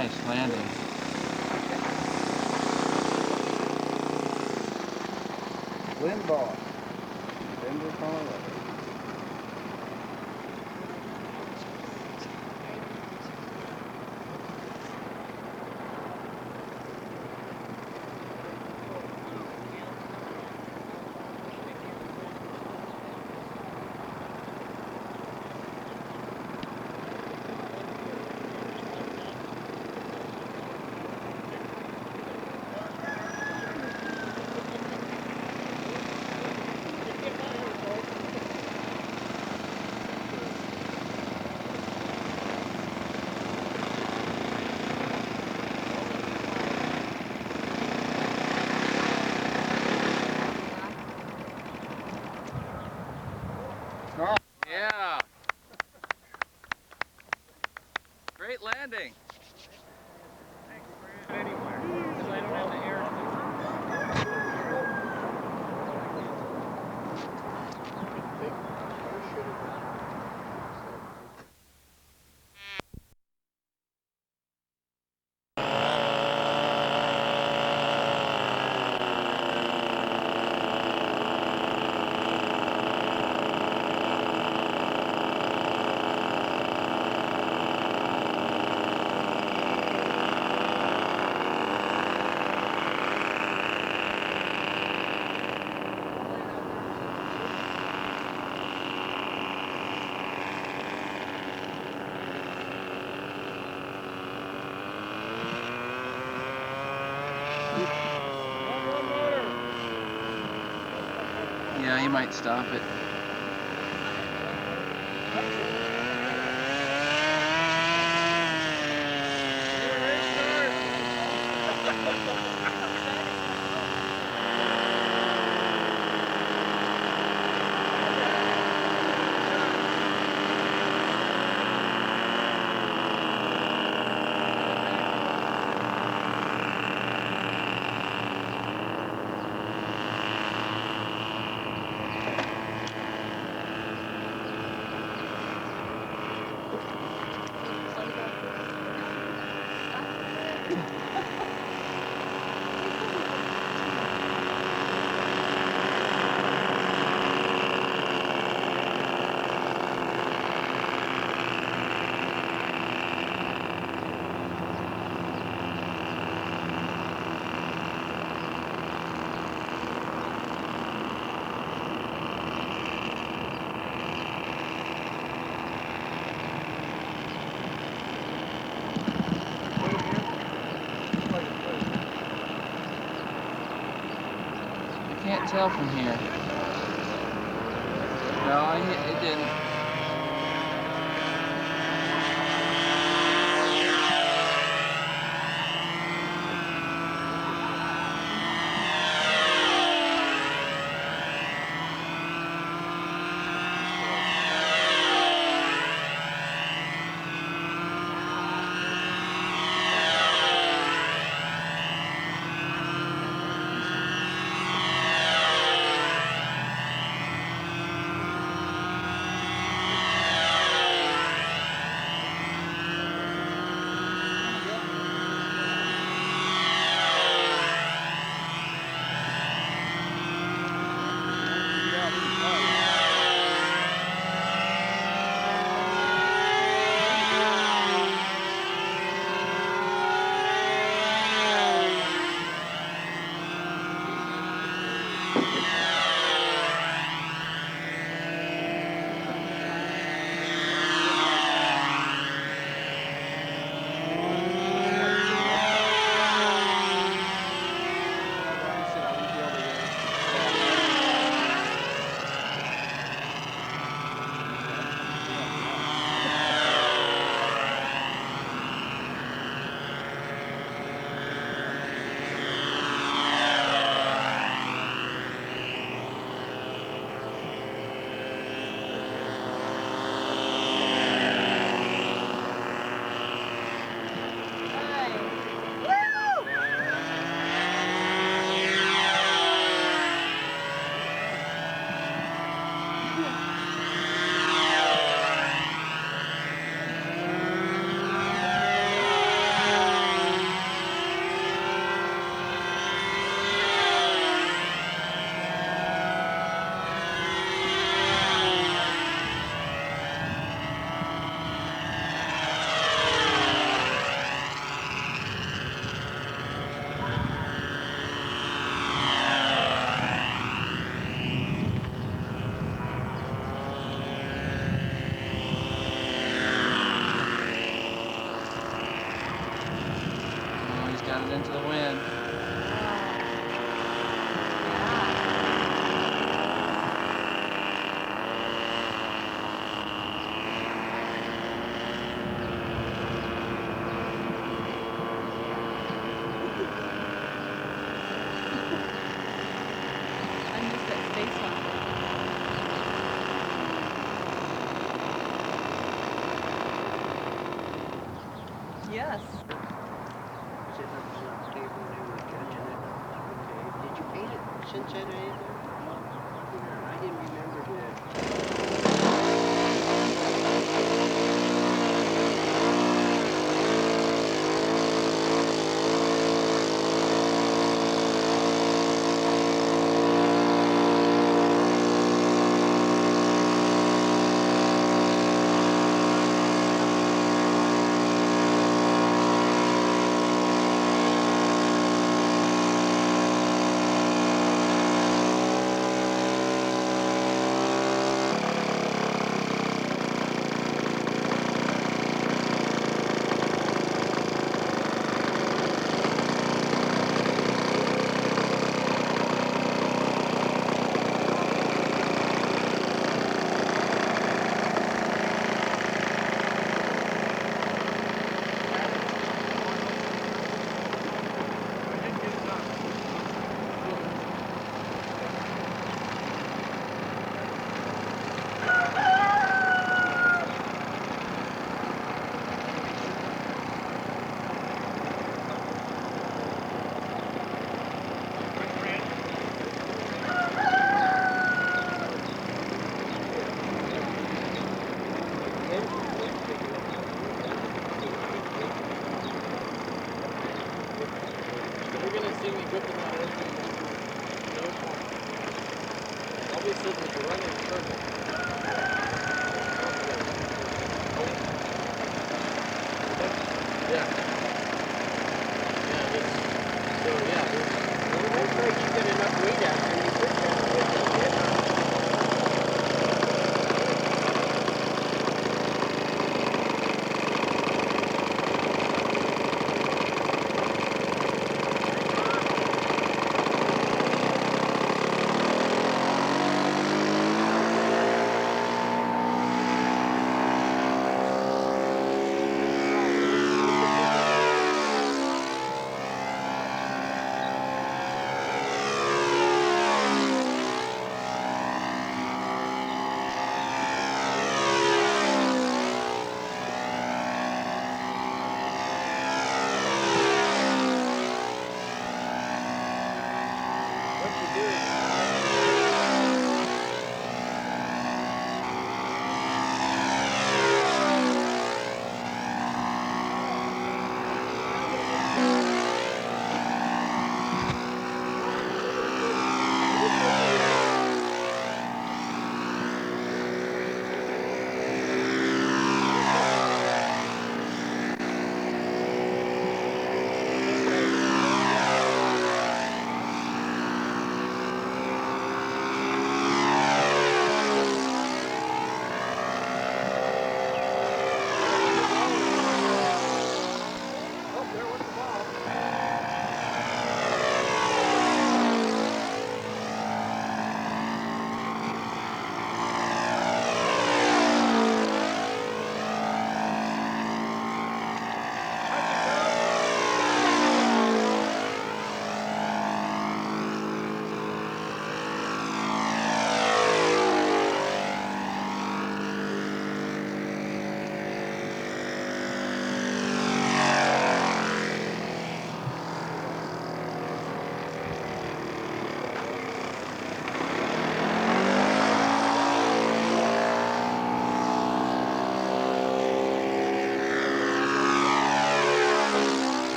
Nice landing. Limbaugh, Denver, Colorado. Yeah. Great landing. Yeah, you might stop it. Can't tell from here. No, it didn't. got it into the wind. I missed that space one. Yes. Did you paint it since then or anything? I didn't remember that.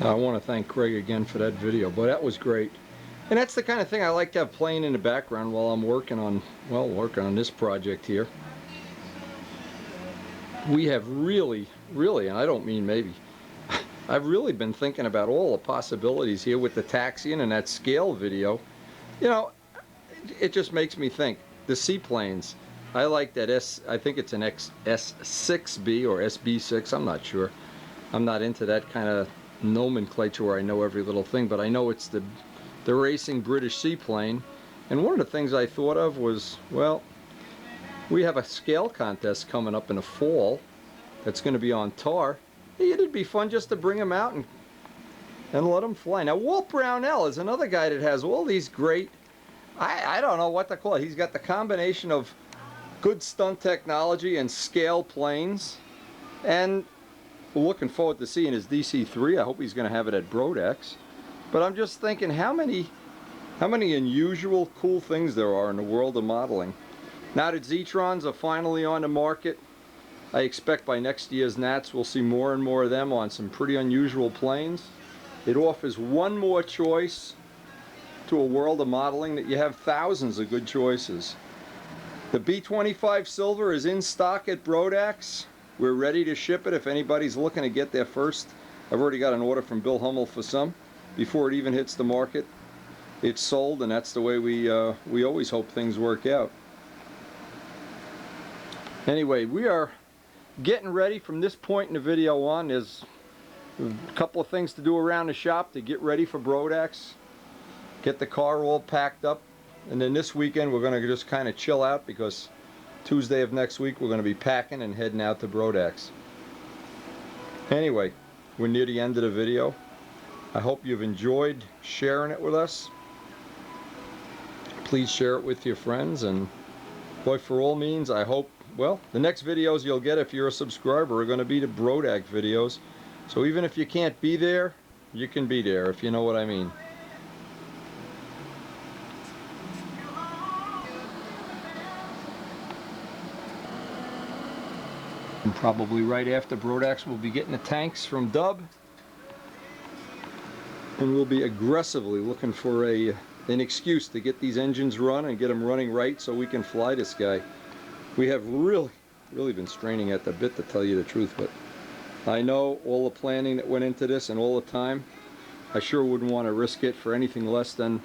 I want to thank Craig again for that video, but that was great. And that's the kind of thing I like to have playing in the background while I'm working on, well, working on this project here. We have really, and I don't mean maybe, I've really been thinking about all the possibilities here with the taxiing and that scale video. You know, it just makes me think. The seaplanes, I like that I think it's an S6B or SB6, I'm not sure. I'm not into that kind of nomenclature where I know every little thing, but I know it's the racing British seaplane. And one of the things I thought of was, well, we have a scale contest coming up in the fall that's going to be on tar. Hey, it'd be fun just to bring them out and let them fly. Now, Walt Brownell is another guy that has all these great, I don't know what to call it. He's got the combination of good stunt technology and scale planes. And we're looking forward to seeing his DC-3. I hope he's going to have it at Brodex. But I'm just thinking how many unusual, cool things there are in the world of modeling. Now that Zetrons are finally on the market, I expect by next year's Nats we'll see more and more of them on some pretty unusual planes. It offers one more choice to a world of modeling that you have thousands of good choices. The B25 Silver is in stock at Brodax. We're ready to ship it if anybody's looking to get there first. I've already got an order from Bill Hummel for some before it even hits the market. It's sold, and that's the way we always hope things work out. Anyway, we are getting ready from this point in the video on. There's a couple of things to do around the shop to get ready for Brodax. Get the car all packed up, and then this weekend we're going to just kind of chill out because Tuesday of next week we're going to be packing and heading out to Brodax. Anyway, we're near the end of the video. I hope you've enjoyed sharing it with us. Please share it with your friends, and boy, for all means, I hope, well, the next videos you'll get if you're a subscriber are going to be the Brodax videos. So even if you can't be there, you can be there, if you know what I mean. And probably right after Brodax we'll be getting the tanks from Dub, and we'll be aggressively looking for an excuse to get these engines run and get them running right so we can fly this guy. We have really been straining at the bit, to tell you the truth, but I know all the planning that went into this and all the time. I sure wouldn't want to risk it for anything less than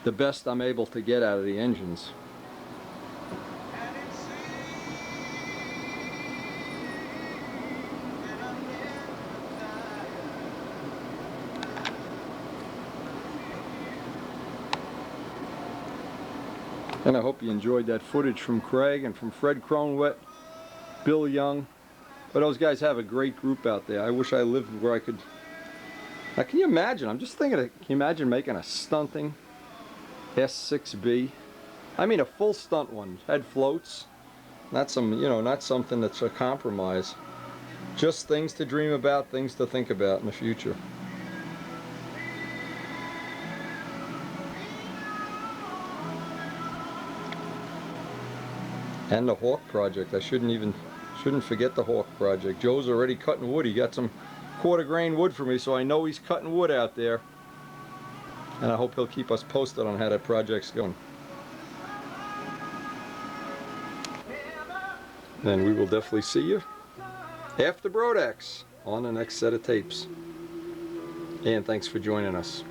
the best I'm able to get out of the engines. And I hope you enjoyed that footage from Craig and from Fred Cronwet, Bill Young. But those guys have a great group out there. I wish I lived where I could. Now, can you imagine? I'm just thinking, can you imagine making a stunting S6B? I mean a full stunt one. Had floats. Not some, you know, not something that's a compromise. Just things to dream about, things to think about in the future. And the Hawk project. I shouldn't forget the Hawk project. Joe's already cutting wood. He got some quarter grain wood for me, so I know he's cutting wood out there. And I hope he'll keep us posted on how that project's going. And we will definitely see you after Brodax on the next set of tapes. And thanks for joining us.